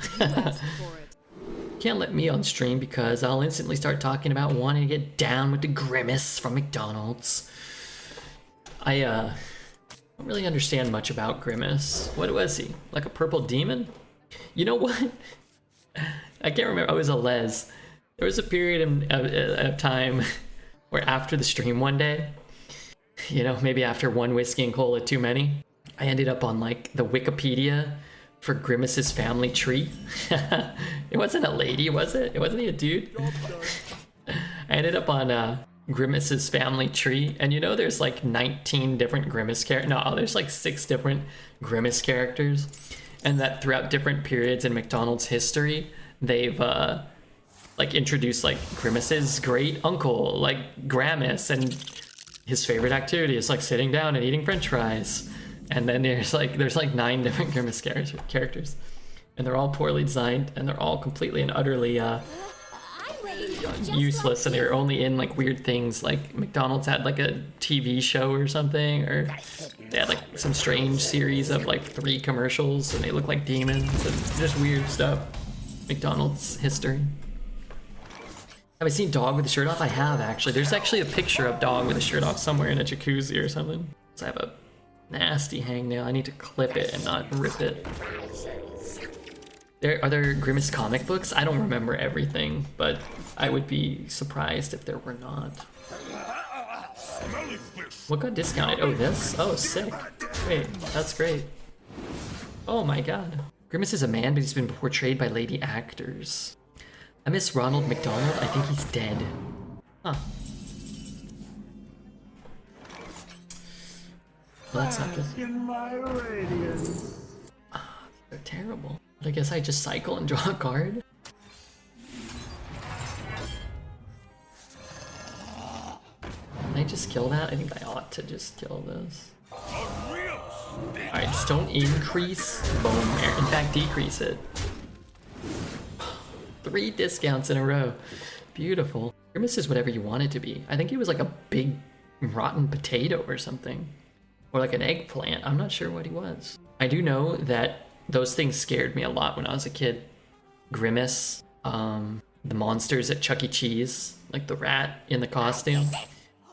Can't let me on stream because I'll instantly start talking about wanting to get down with the Grimace from McDonald's. I don't really understand much about Grimace. What was he? Like a purple demon? You know what? I can't remember. I was a les. There was a period of time where after the stream one day, you know, maybe after one whiskey and cola too many, I ended up on like the Wikipedia for Grimace's family tree. It wasn't a lady, was it? It wasn't a dude. I ended up on Grimace's family tree, and you know there's like 19 different Grimace characters. No, there's like 6 different Grimace characters, and that throughout different periods in McDonald's history, they've like introduced like Grimace's great uncle, like Gramus, and his favorite activity is like sitting down and eating French fries. And then there's like 9 different Grimace characters, and they're all poorly designed, and they're all completely and utterly useless, and they're only in like weird things. Like McDonald's had like a TV show or something, or they had like some strange series of like 3 commercials, and they look like demons and just weird stuff. McDonald's history. Have I seen dog with the shirt off? I have, actually. There's actually a picture of dog with the shirt off somewhere in a jacuzzi or something. So I have a nasty hangnail. I need to clip it and not rip it. Are there Grimace comic books? I don't remember everything, but I would be surprised if there were not. What got discounted? Oh, this? Oh, sick. Great. That's great. Oh my god. Grimace is a man, but he's been portrayed by lady actors. I miss Ronald McDonald. I think he's dead. Huh. Well, that's not good. In my radiance. They're terrible. But I guess I just cycle and draw a card. Can I just kill that? I think I ought to just kill this. Alright, just don't increase Bonemare. In fact, decrease it. 3 discounts in a row. Beautiful. Grimace is whatever you want it to be. I think he was like a big rotten potato or something. Or like an eggplant. I'm not sure what he was. I do know that those things scared me a lot when I was a kid. Grimace, the monsters at Chuck E. Cheese, like the rat in the costume.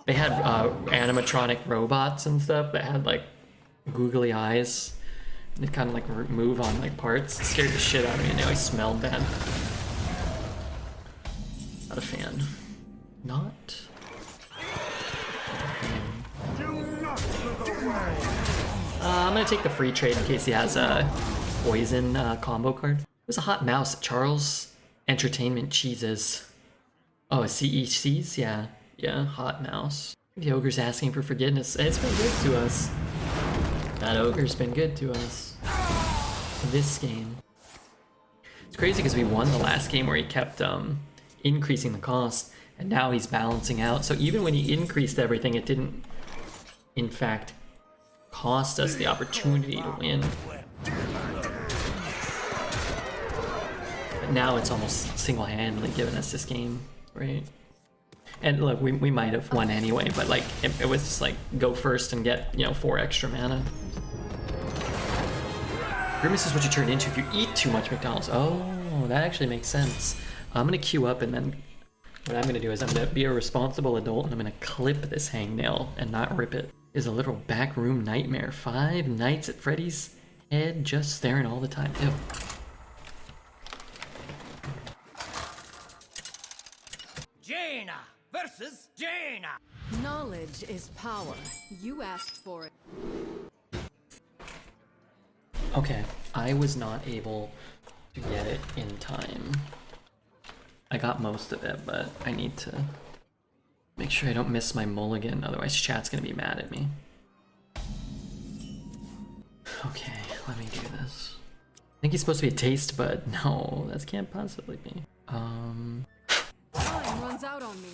They had animatronic robots and stuff that had like googly eyes. They kind of like move on like parts. It scared the shit out of me. And they always smelled bad. Not a fan. Not a fan. I'm gonna take the free trade in case he has a poison combo card. There's a hot mouse at Charles Entertainment Cheeses. Oh, CECs? Yeah. Yeah, hot mouse. The ogre's asking for forgiveness. It's been good to us. That ogre's been good to us. This game. It's crazy because we won the last game where he kept increasing the cost, and now he's balancing out. So even when he increased everything, it didn't, in fact, cost us the opportunity to win. But now it's almost single-handedly giving us this game, right? And look, we might have won anyway, but like it was just like go first and get, you know, 4 extra mana. Grimace is what you turn into if you eat too much McDonald's. Oh, that actually makes sense. I'm gonna queue up, and then what I'm gonna do is I'm gonna be a responsible adult, and I'm gonna clip this hangnail and not rip it. Is a literal backroom nightmare. 5 nights at Freddy's head, just staring all the time. Ew. Jaina versus Jaina. Knowledge is power. You asked for it. Okay, I was not able to get it in time. I got most of it, but I need to make sure I don't miss my mulligan, otherwise chat's gonna be mad at me. Okay, let me do this. I think he's supposed to be a taste bud. No, that can't possibly be. Time runs out on me.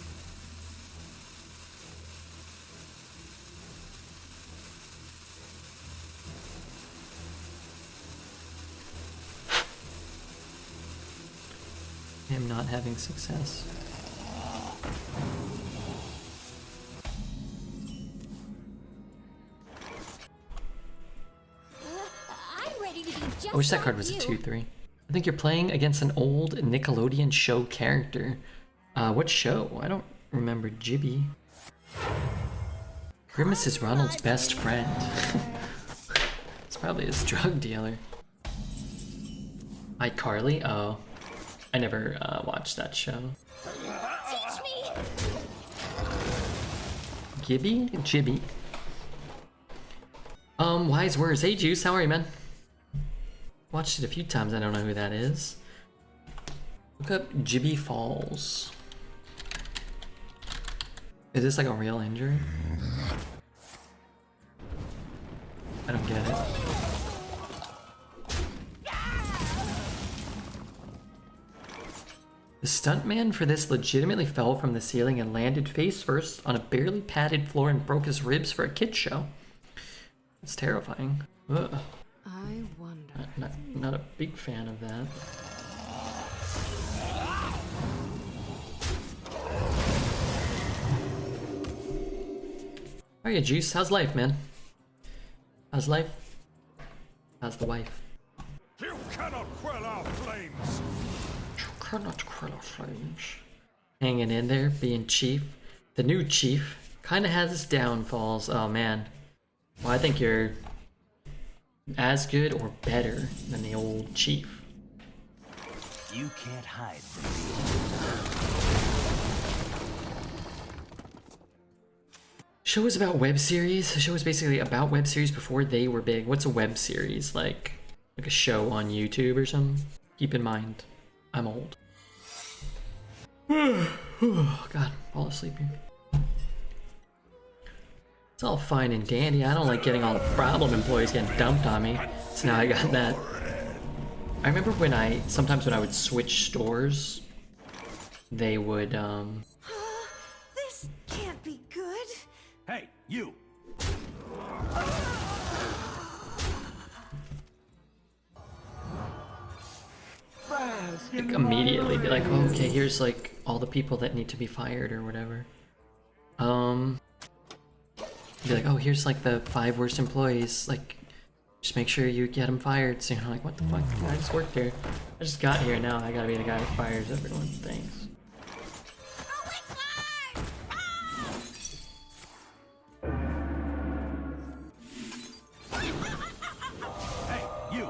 I am not having success. I'm ready to be just I wish that like card was a you. 2/3. I think you're playing against an old Nickelodeon show character. What show? I don't remember Jibby. Grimace is Ronald's best friend. It's probably his drug dealer. iCarly? Oh. I never watched that show. Teach me. Gibby? Jibby. Wise words. Hey Juice, how are you, man? Watched it a few times, I don't know who that is. Look up Jibby Falls. Is this like a real injury? I don't get it. The stuntman for this legitimately fell from the ceiling and landed face first on a barely padded floor and broke his ribs for a kid show. It's terrifying. Ugh. I wonder. Not a big fan of that. How are you, Juice? How's life, man? How's life? How's the wife? You cannot quell our flames. You cannot quell our flames. hanging in there, being chief. The new chief kind of has its downfalls. Oh man. Well, I think you're as good or better than the old chief. You can't hide. Show is about web series. The show is basically about web series before they were big. What's a web series? Like a show on YouTube or something? Keep in mind, I'm old. God, fall asleep here. It's all fine and dandy. I don't like getting all the problem employees getting dumped on me. So now I got that. I remember when sometimes when I would switch stores, they would, This can't be good. Hey, you! like immediately be like, oh, okay, here's like all the people that need to be fired or whatever. Be like, oh, here's like the 5 worst employees, like just make sure you get them fired. So you're like, what the fuck? I just worked here. I just got here, now I gotta be the guy who fires everyone. Thanks. Hey, you!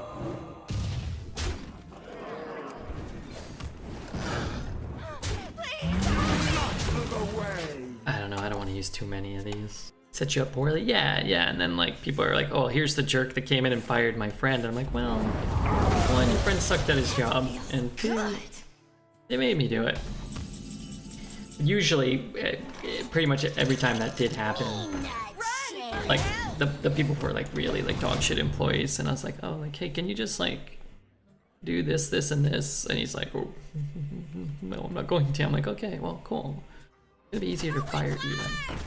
I don't know, I don't want to use too many of these. Set you up poorly? Yeah, and then like people are like, oh, here's the jerk that came in and fired my friend. And I'm like, well, one, your friend sucked at his job, and 2, they made me do it. Usually, pretty much every time that did happen, like the people were like really like dog shit employees, and I was like, oh, like, hey, can you just like do this, this, and this? And he's like, oh, no, I'm not going to. I'm like, okay, well, cool. It'll be easier to fire you then.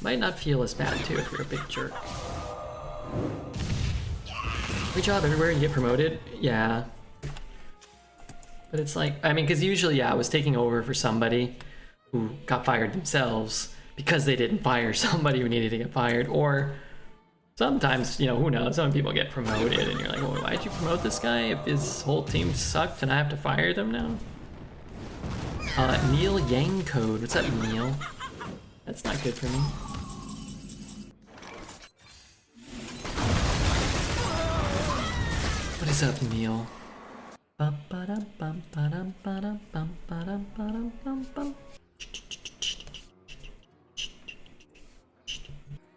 Might not feel as bad too if you're a big jerk. Free job everywhere, you get promoted? Yeah. But it's like, I mean, because usually, yeah, I was taking over for somebody who got fired themselves because they didn't fire somebody who needed to get fired. Or sometimes, you know, who knows, some people get promoted and you're like, well, why'd you promote this guy if his whole team sucked and I have to fire them now? Neil Yang Code. What's up, Neil? That's not good for me. What is up, Neil? I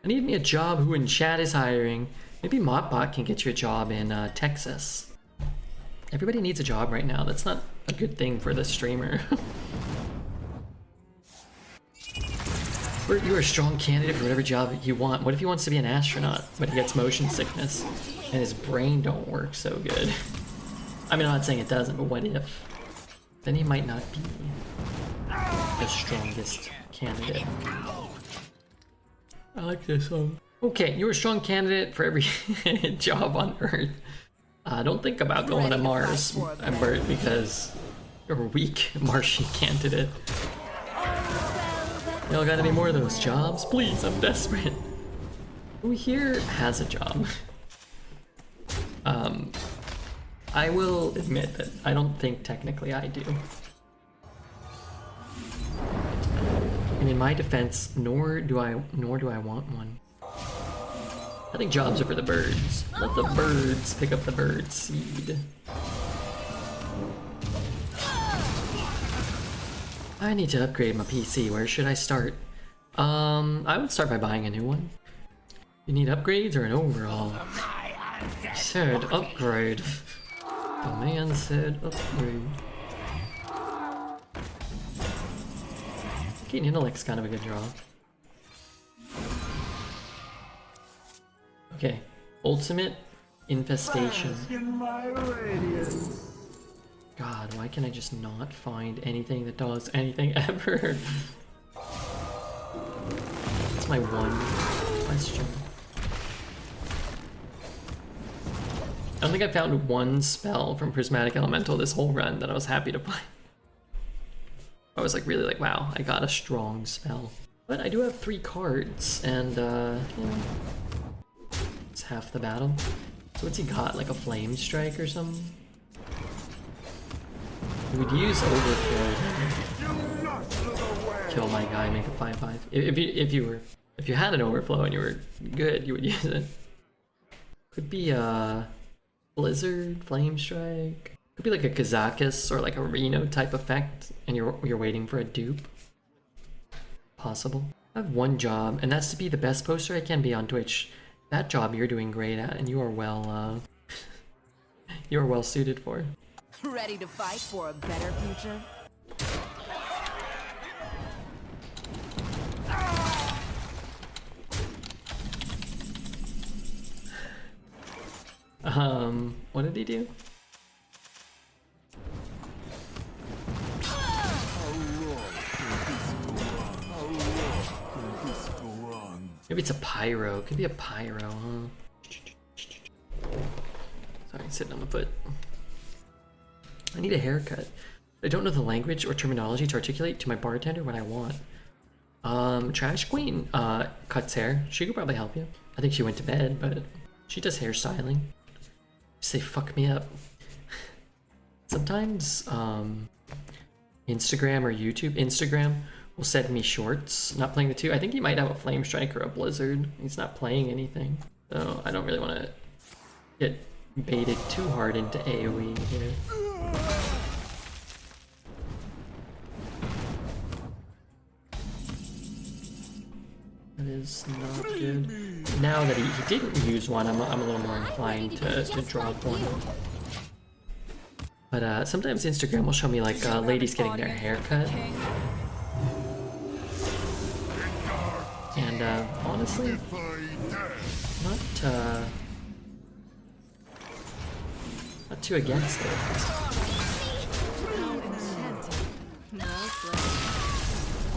need me a job. Who in chat is hiring? Maybe Modbot can get you a job in Texas. Everybody needs a job right now. That's not a good thing for the streamer. You're a strong candidate for whatever job you want. What if he wants to be an astronaut, but he gets motion sickness and his brain don't work so good? I mean, I'm not saying it doesn't, but what if? Then he might not be the strongest candidate. I like this one. Okay, you're a strong candidate for every job on Earth. Don't think about going to Mars, Bert, because you're a weak Martian candidate. Y'all got any more of those jobs? Please, I'm desperate. Who here has a job? I will admit that I don't think technically I do. And in my defense, nor do I want one. I think jobs are for the birds. Let the birds pick up the bird seed. I need to upgrade my PC. Where should I start? I would start by buying a new one. You need upgrades or an overhaul? Said upgrade. The man said upgrade. Keen Intellect's kind of a good draw. Okay, Ultimate Infestation. God, why can I just not find anything that does anything ever? That's my one question. I don't think I found one spell from Prismatic Elemental this whole run that I was happy to find. I was like really like, wow, I got a strong spell. But I do have 3 cards, and you know, it's half the battle. So what's he got, like a Flame Strike or something? You would use overflow to kill my guy, make a 5/5. If you had an overflow and you were good, you would use it. Could be a Blizzard, Flame Strike. Could be like a Kazakus or like a Reno type effect, and you're waiting for a dupe. Possible. I have one job, and that's to be the best poster I can be on Twitch. That job you're doing great at, and you are well you are well suited for. Ready to fight for a better future? What did he do? Maybe it's a pyro. Could be a pyro, huh? Sorry, sitting on my foot. I need a haircut. I don't know the language or terminology to articulate to my bartender what I want. Trash Queen cuts hair. She could probably help you. I think she went to bed, but she does hairstyling. Say fuck me up. Sometimes Instagram or YouTube. Instagram will send me shorts. Not playing the two. I think he might have a Flame Strike or a Blizzard. He's not playing anything, so I don't really want to get baited too hard into AoE here. That is not good. Now that he didn't use one, I'm a little more inclined to drop one. But sometimes Instagram will show me like ladies getting their hair cut. And honestly, not too against it.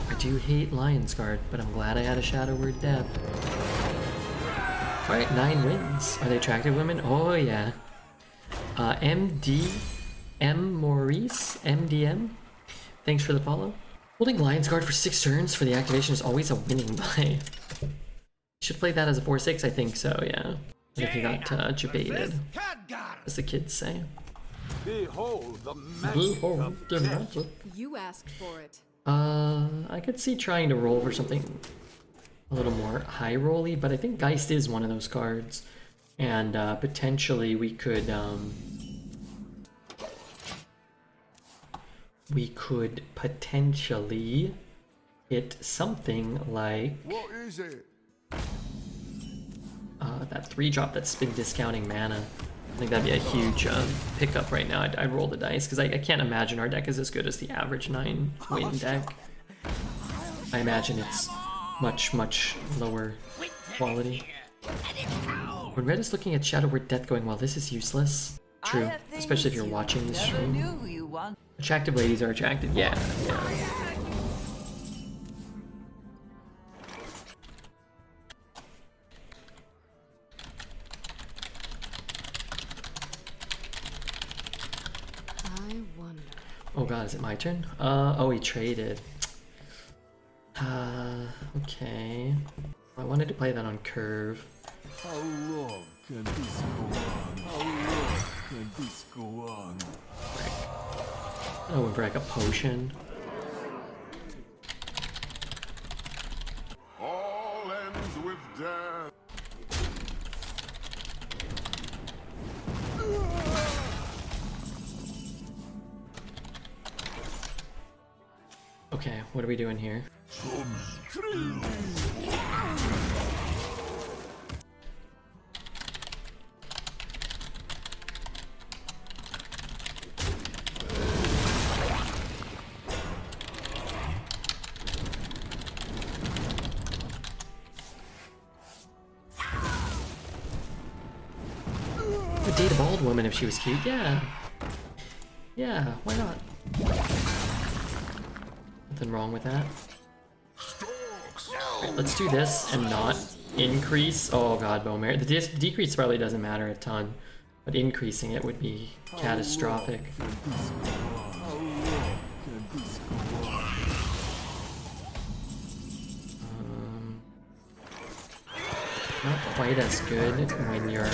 I do hate Lion's Guard, but I'm glad I had a Shadow Word Death. Alright, 9 wins. Are they attractive women? Oh yeah. M Maurice, MDM. Thanks for the follow. Holding Lion's Guard for 6 turns for the activation is always a winning play. Should play that as a 4/6, I think so, yeah. If you got jebaited, as the kids say. Behold the magic. You asked for it. I could see trying to roll for something a little more high rolly, but I think Geist is one of those cards, and potentially we could potentially hit something like What is it? that 3-drop that's been discounting mana. I think that'd be a huge pickup right now. I'd roll the dice because I can't imagine our deck is as good as the average 9-win deck. I imagine it's much lower quality. When Red is looking at Shadow Word Death going, well, this is useless. True, especially if you're watching the stream. Attractive ladies are attractive, yeah. Oh god, is it my turn? Oh, he traded. Okay. I wanted to play that on curve. How long can this go on? How long can this go on? I went for like a potion. All ends with death. Okay, what are we doing here? Would date a bald woman if she was cute, yeah. Yeah, why not? Nothing wrong with that. Right, let's do this and not increase. Oh god, Bonemare. The decrease probably doesn't matter a ton, but increasing it would be catastrophic. Not quite as good when you're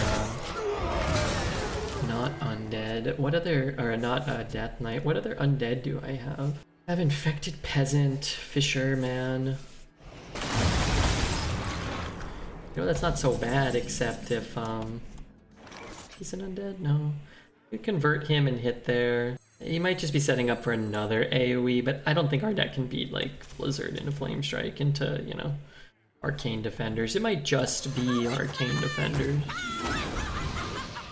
not undead. undead. What other, or not Death Knight, what other undead do I have? I have Infected Peasant, Fisherman. You know, that's not so bad, except if, he's an undead? No. You convert him and hit there. He might just be setting up for another AoE, but I don't think our deck can beat, like, Blizzard into Flame Strike into, you know, Arcane Defenders. It might just be Arcane Defenders.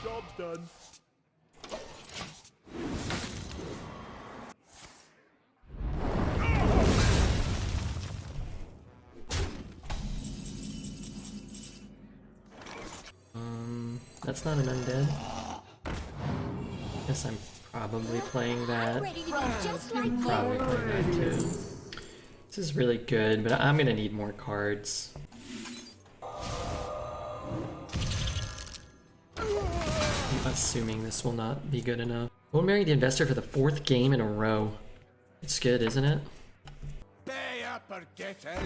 Job's done. That's not an undead. Guess I'm probably playing that. Ready to be just like you. Probably playing that too. This is really good, but I'm gonna need more cards. I'm assuming this will not be good enough. Bonemare the Investor for the 4th game in a row. It's good, isn't it? Pay up or get out.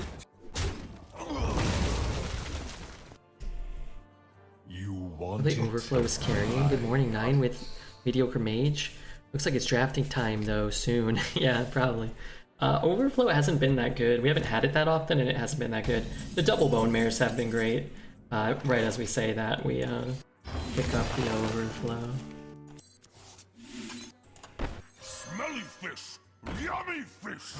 You want The it? Overflow is carrying. Good morning, 9 with Mediocre Mage. Looks like it's drafting time though, soon. Yeah, probably. Overflow hasn't been that good. We haven't had it that often and it hasn't been that good. The double Bonemares have been great. Right as we say that, we pick up the Overflow. Smelly fish! Yummy fish!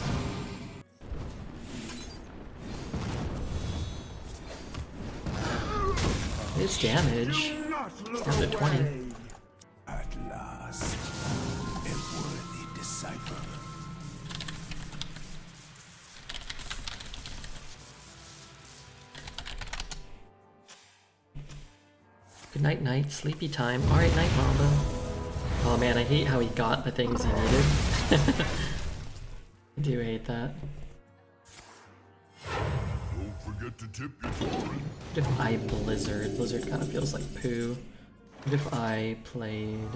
It's damage. It's down to 20. At last, a worthy disciple. Good night, night. Sleepy time. Alright, night, Mamba. Oh man, I hate how he got the things he needed. I do hate that. Don't forget to tip your children. What if I Blizzard? Blizzard kind of feels like poo. What if I played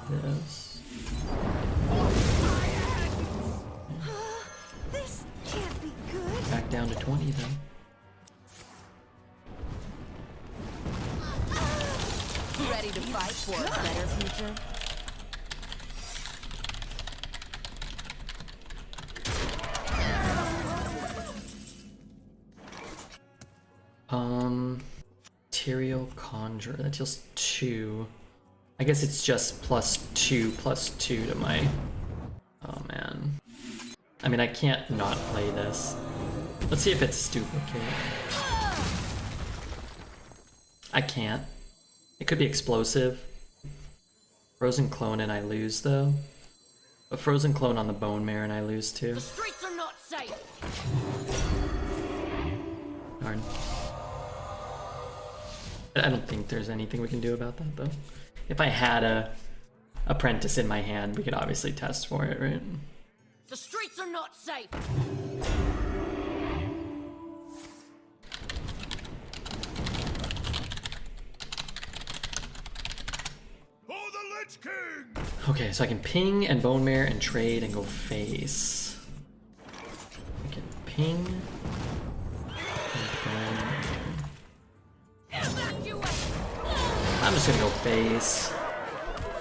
this? This can't be good. Back down to 20 then. Ready to fight for a better future? Material Conjure. That deals 2. I guess it's just +2/+2 to my... Oh man. I mean, I can't not play this. Let's see if it's duplicate. I can't. It could be explosive. Frozen Clone and I lose though. A Frozen Clone on the Bonemare and I lose too. The streets are not safe. Darn. I don't think there's anything we can do about that though. If I had a Apprentice in my hand, we could obviously test for it, right? The streets are not safe. Oh, the Lich King! Okay, so I can ping and Bonemare and trade and go face. I can ping and Bonemare. I'm just gonna go face.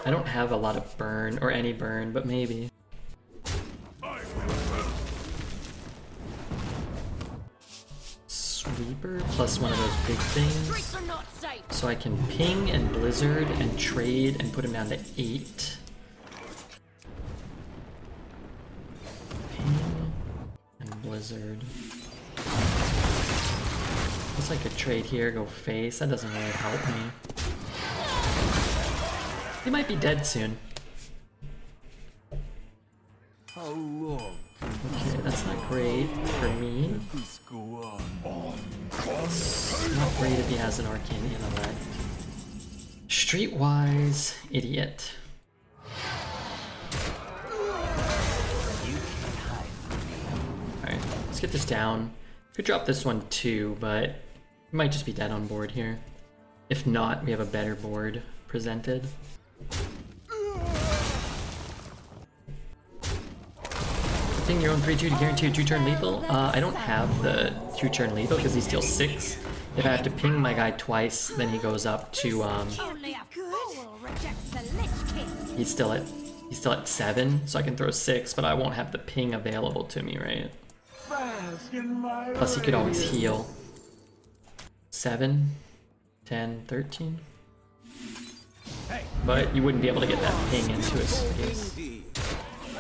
I don't have a lot of burn, or any burn, but maybe. Sweeper plus one of those big things. Streets are not safe. So I can ping and Blizzard and trade and put him down to 8. Ping and Blizzard. Guess I could trade here, go face. That doesn't really help me. He might be dead soon. How long can Okay, that's not great for me. this go on? It's not great if he has an Arcane Intellect. Streetwise idiot. Alright, let's get this down. Could drop this one too, but we might just be dead on board here. If not, we have a better board presented. Ping your own 3/2 to guarantee a 2-turn lethal. I don't have the 2-turn lethal because he's still 6. If I have to ping my guy twice, then he goes up to Only a fool rejects the Lich King. He's still at 7, so I can throw 6, but I won't have the ping available to me, right? Bask in my Plus he could always radiance. heal. 7, 10, 13. Hey, But you wouldn't be able to get that ping into his face. indeed.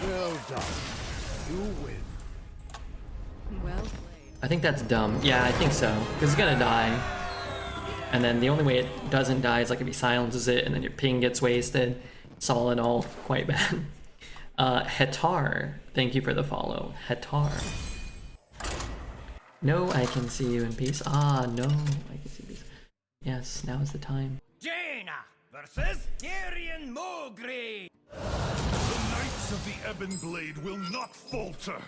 Well done. You win. Well played. I think that's dumb. Yeah, I think so. Because it's gonna die. And then the only way it doesn't die is like if he silences it and then your ping gets wasted. It's all in all quite bad. Hetar, thank you for the follow. Hetar. No, I can see you in peace. Ah, no, I can see peace. Yes, now is the time. Jaina versus Tyrion Mogri. The Knights of the Ebon Blade will not falter.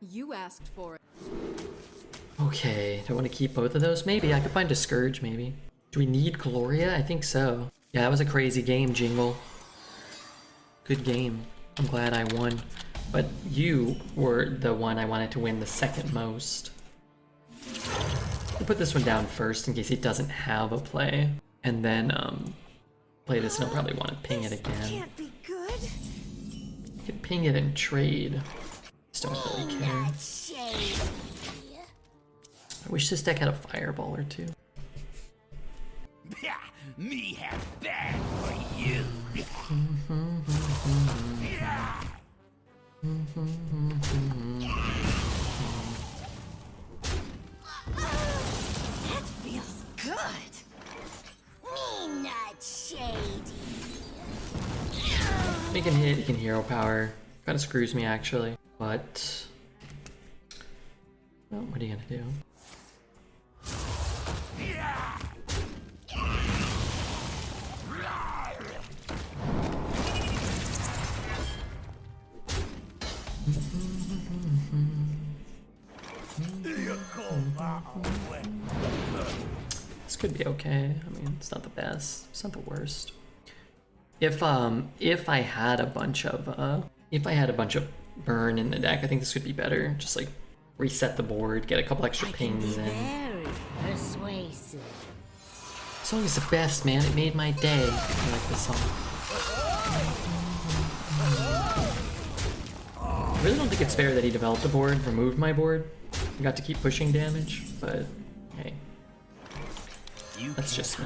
You asked for it. Okay, do I want to keep both of those? Maybe, I could find a Scourge, maybe. Do we need Gloria? I think so. Yeah, that was a crazy game, Jingle. Good game. I'm glad I won. But you were the one I wanted to win the second most. I'll put this one down first in case he doesn't have a play. And then play this and I'll probably want to ping it again. Can't be good. You can ping it and trade. Just don't really care. I wish this deck had a fireball or two. Yeah, me have bad for you. That feels good. Me not shady. He can hit, he can hero power. Kind of screws me actually, but well, what are you gonna do? This could be okay. I mean, it's not the best. It's not the worst. If I had a bunch of burn in the deck, I think this could be better. Just like reset the board, get a couple extra pings in. Very persuasive. This song is the best, man. It made my day. I like this song. I really don't think it's fair that he developed a board, removed my board, and got to keep pushing damage, but hey. That's just me.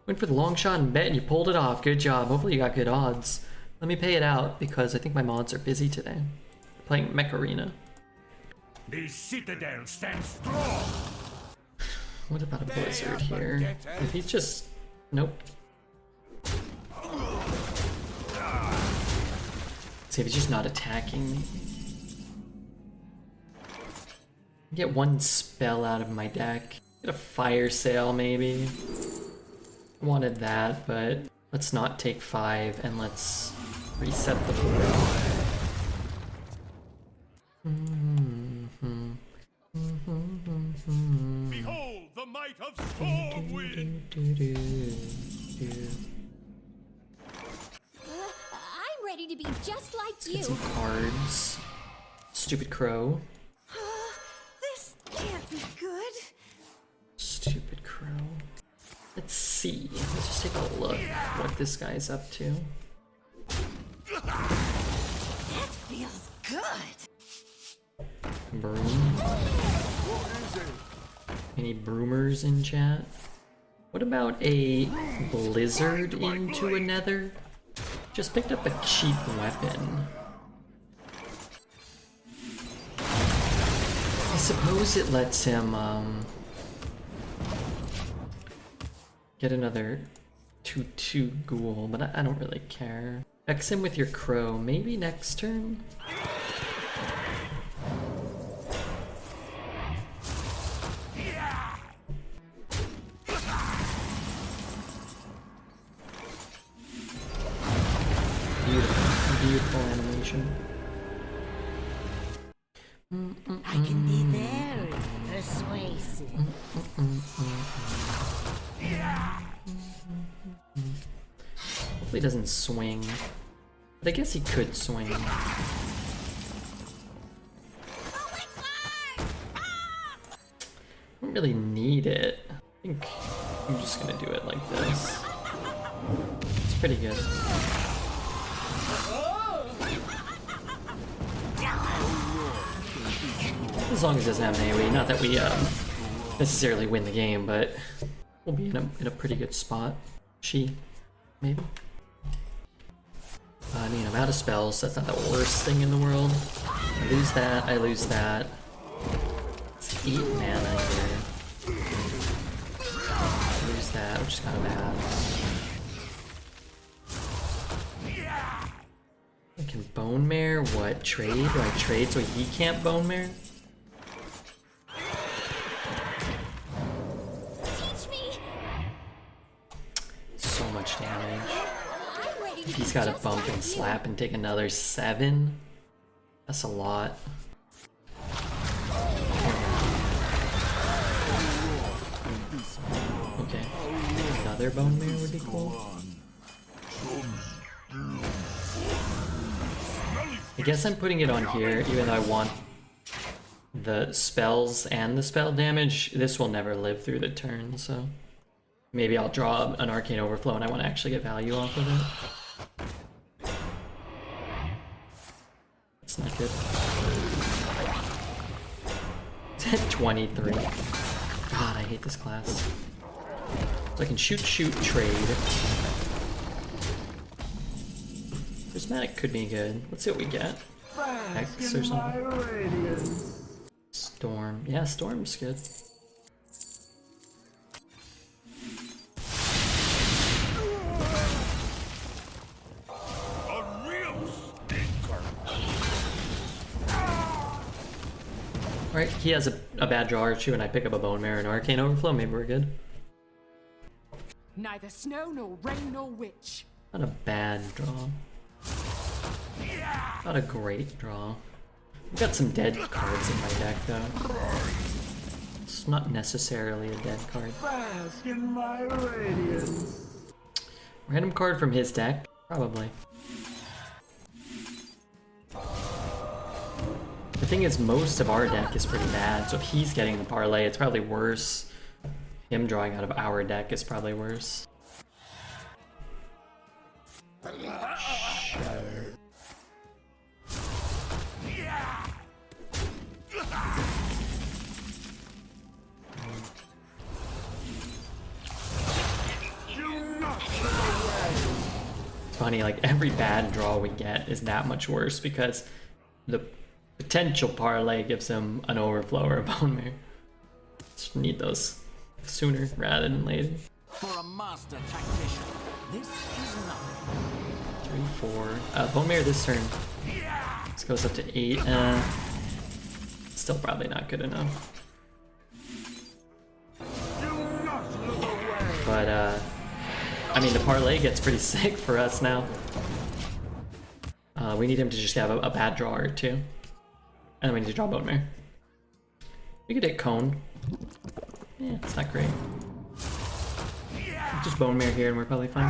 Went for the long shot and bet and you pulled it off. Good job. Hopefully you got good odds. Let me pay it out because I think my mods are busy today. They're playing Mech Arena. The Citadel stands strong. What about a Blizzard here? If he's just... Nope. See if he's just not attacking me. Get one spell out of my deck. Get a fire sale maybe. I wanted that, but let's not take 5 and let's reset the board. Behold the might of Stormwind. I'm ready to be just like Get you. some cards. Stupid crow. This can't be good. Stupid crow. Let's see. Let's just take a look at what this guy's up to. That feels good. Broom. Any broomers in chat? What about a blizzard into a nether? Just picked up a cheap weapon. I suppose it lets him get another 2/2 ghoul, but I don't really care. X him with your crow, maybe next turn? Beautiful, beautiful animation. I can be very persuasive. Hopefully he doesn't swing. But I guess he could swing. I don't really need it. I think I'm just gonna do it like this. It's pretty good. As long as it doesn't have an AoE. Not that we necessarily win the game, but we'll be in a pretty good spot. Maybe. I mean, I'm out of spells, so that's not the worst thing in the world. I lose that, I lose that. It's 8 mana here. I lose that, which is kind of bad. I can Bonemare? What? Trade? Do I trade so he can't Bonemare? Teach me. So much damage. I'm ready to If he's be got to just bump like and you. slap and take another 7, that's a lot. Okay, another Bonemare would be cool. I guess I'm putting it on here, even though I want the spells and the spell damage. This will never live through the turn, so maybe I'll draw an Arcane Overflow and I want to actually get value off of it. That's not good. It's at 23. God, I hate this class. So I can shoot, trade. Prismatic could be good. Let's see what we get. X or something. Storm. Yeah, Storm's good. A real stinker. Alright, he has a bad draw or two and I pick up a Bonemare and Arcane Overflow. Maybe we're good. Neither snow nor rain nor witch. Not a bad draw. Not a great draw. I've got some dead cards in my deck though. It's not necessarily a dead card. Bask in my radiance. Random card from his deck? Probably. The thing is, most of our deck is pretty bad, so if he's getting the parlay, it's probably worse. Him drawing out of our deck is probably worse. It's funny, like every bad draw we get is that much worse because the potential parlay gives him an overflow or a Bonemare. Just need those sooner rather than later. For a master tactician, this is nothing. 3, 4. Bonemare this turn. This goes up to 8. Still probably not good enough. But I mean, the parlay gets pretty sick for us now. We need him to just have a bad draw or two. And then we need to draw Bonemare. We could hit Cone. Yeah, it's not great. Just Bonemare here and we're probably fine.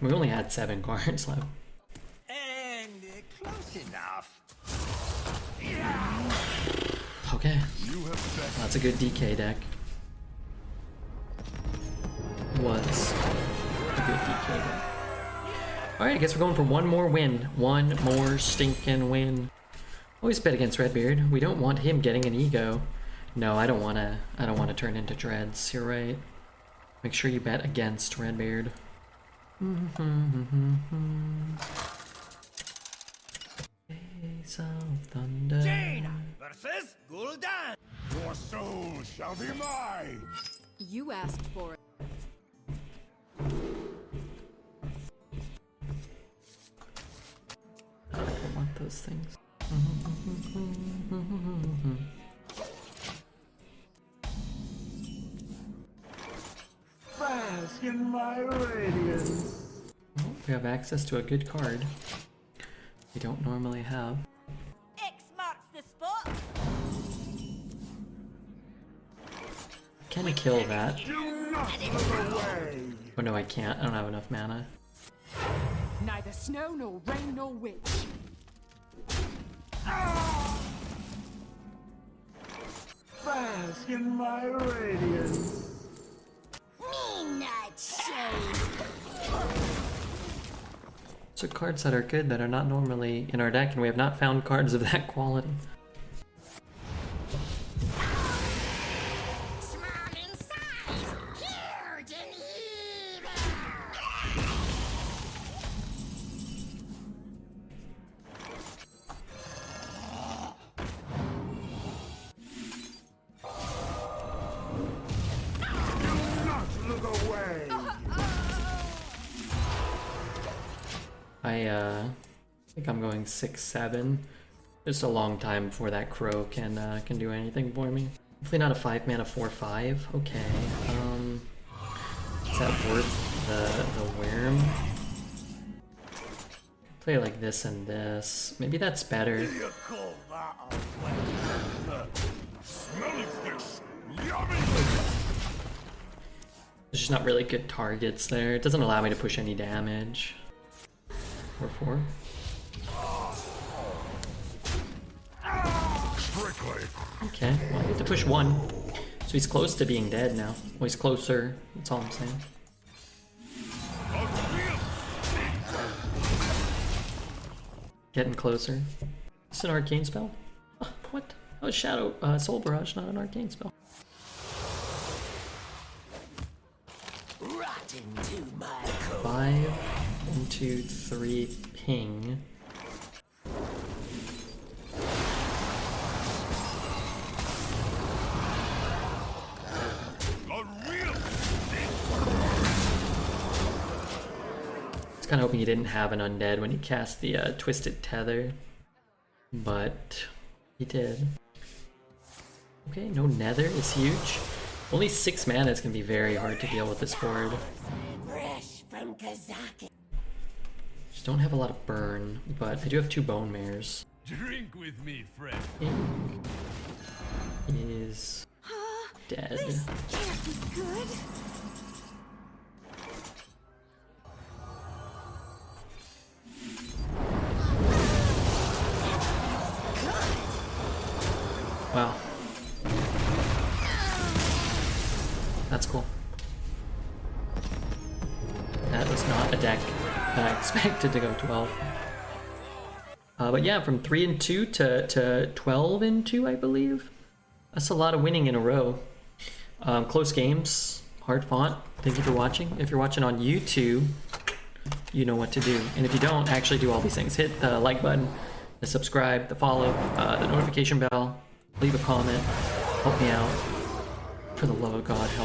We only had 7 cards left. And close enough. Okay. That's a good DK deck. Was a good DK deck. Alright, I guess we're going for one more win. One more stinking win. Always bet against Redbeard. We don't want him getting an ego. No, I don't wanna turn into Dreads. You're right. Make sure you bet against Redbeard. Days of Thunder. Jaina versus Gul'dan. Your soul shall be mine. You asked for it. I don't want those things. Bask in my radiance. Well, we have access to a good card we don't normally have. X marks the spot. Can kill that. Do not look away. Oh no, I can't. I don't have enough mana. Neither snow nor rain nor witch. Bask in my radiance. Me not shade. So cards that are good that are not normally in our deck, and we have not found cards of that quality. Small in size, huge in evil. Do not look away. I think I'm going 6-7. It's a long time before that crow can do anything for me. Hopefully not a 5 mana 4/5. Okay. Is that worth the worm? Play like this and this. Maybe that's better. You call that a weapon? Smelly fish! Yummy! There's just not really good targets there. It doesn't allow me to push any damage. 4/4. Prickly! Okay, well I get to push 1. So he's close to being dead now. Well, he's closer. That's all I'm saying. Getting closer. Is this an arcane spell? What? Oh, Shadow, Soul Barrage, not an arcane spell. Rot into my coat. 5, 1, 2, 3, ping. I was kind of hoping he didn't have an undead when he cast the Twisted Tether, but he did. Okay, no nether is huge. Only 6 mana is going to be very hard to deal with this board. Fresh from Kazaki. Just don't have a lot of burn, but I do have 2 Bonemares. Drink with me, friend. Ping is dead. This can't be good. Wow. That's cool. That was not a deck that I expected to go 12. But yeah, from 3-2 to 12-2, I believe. That's a lot of winning in a row. Close games, hard fought. Thank you for watching. If you're watching on YouTube, you know what to do. And if you don't, actually do all these things. Hit the like button, the subscribe, the follow, the notification bell, leave a comment, help me out. For the love of God, help.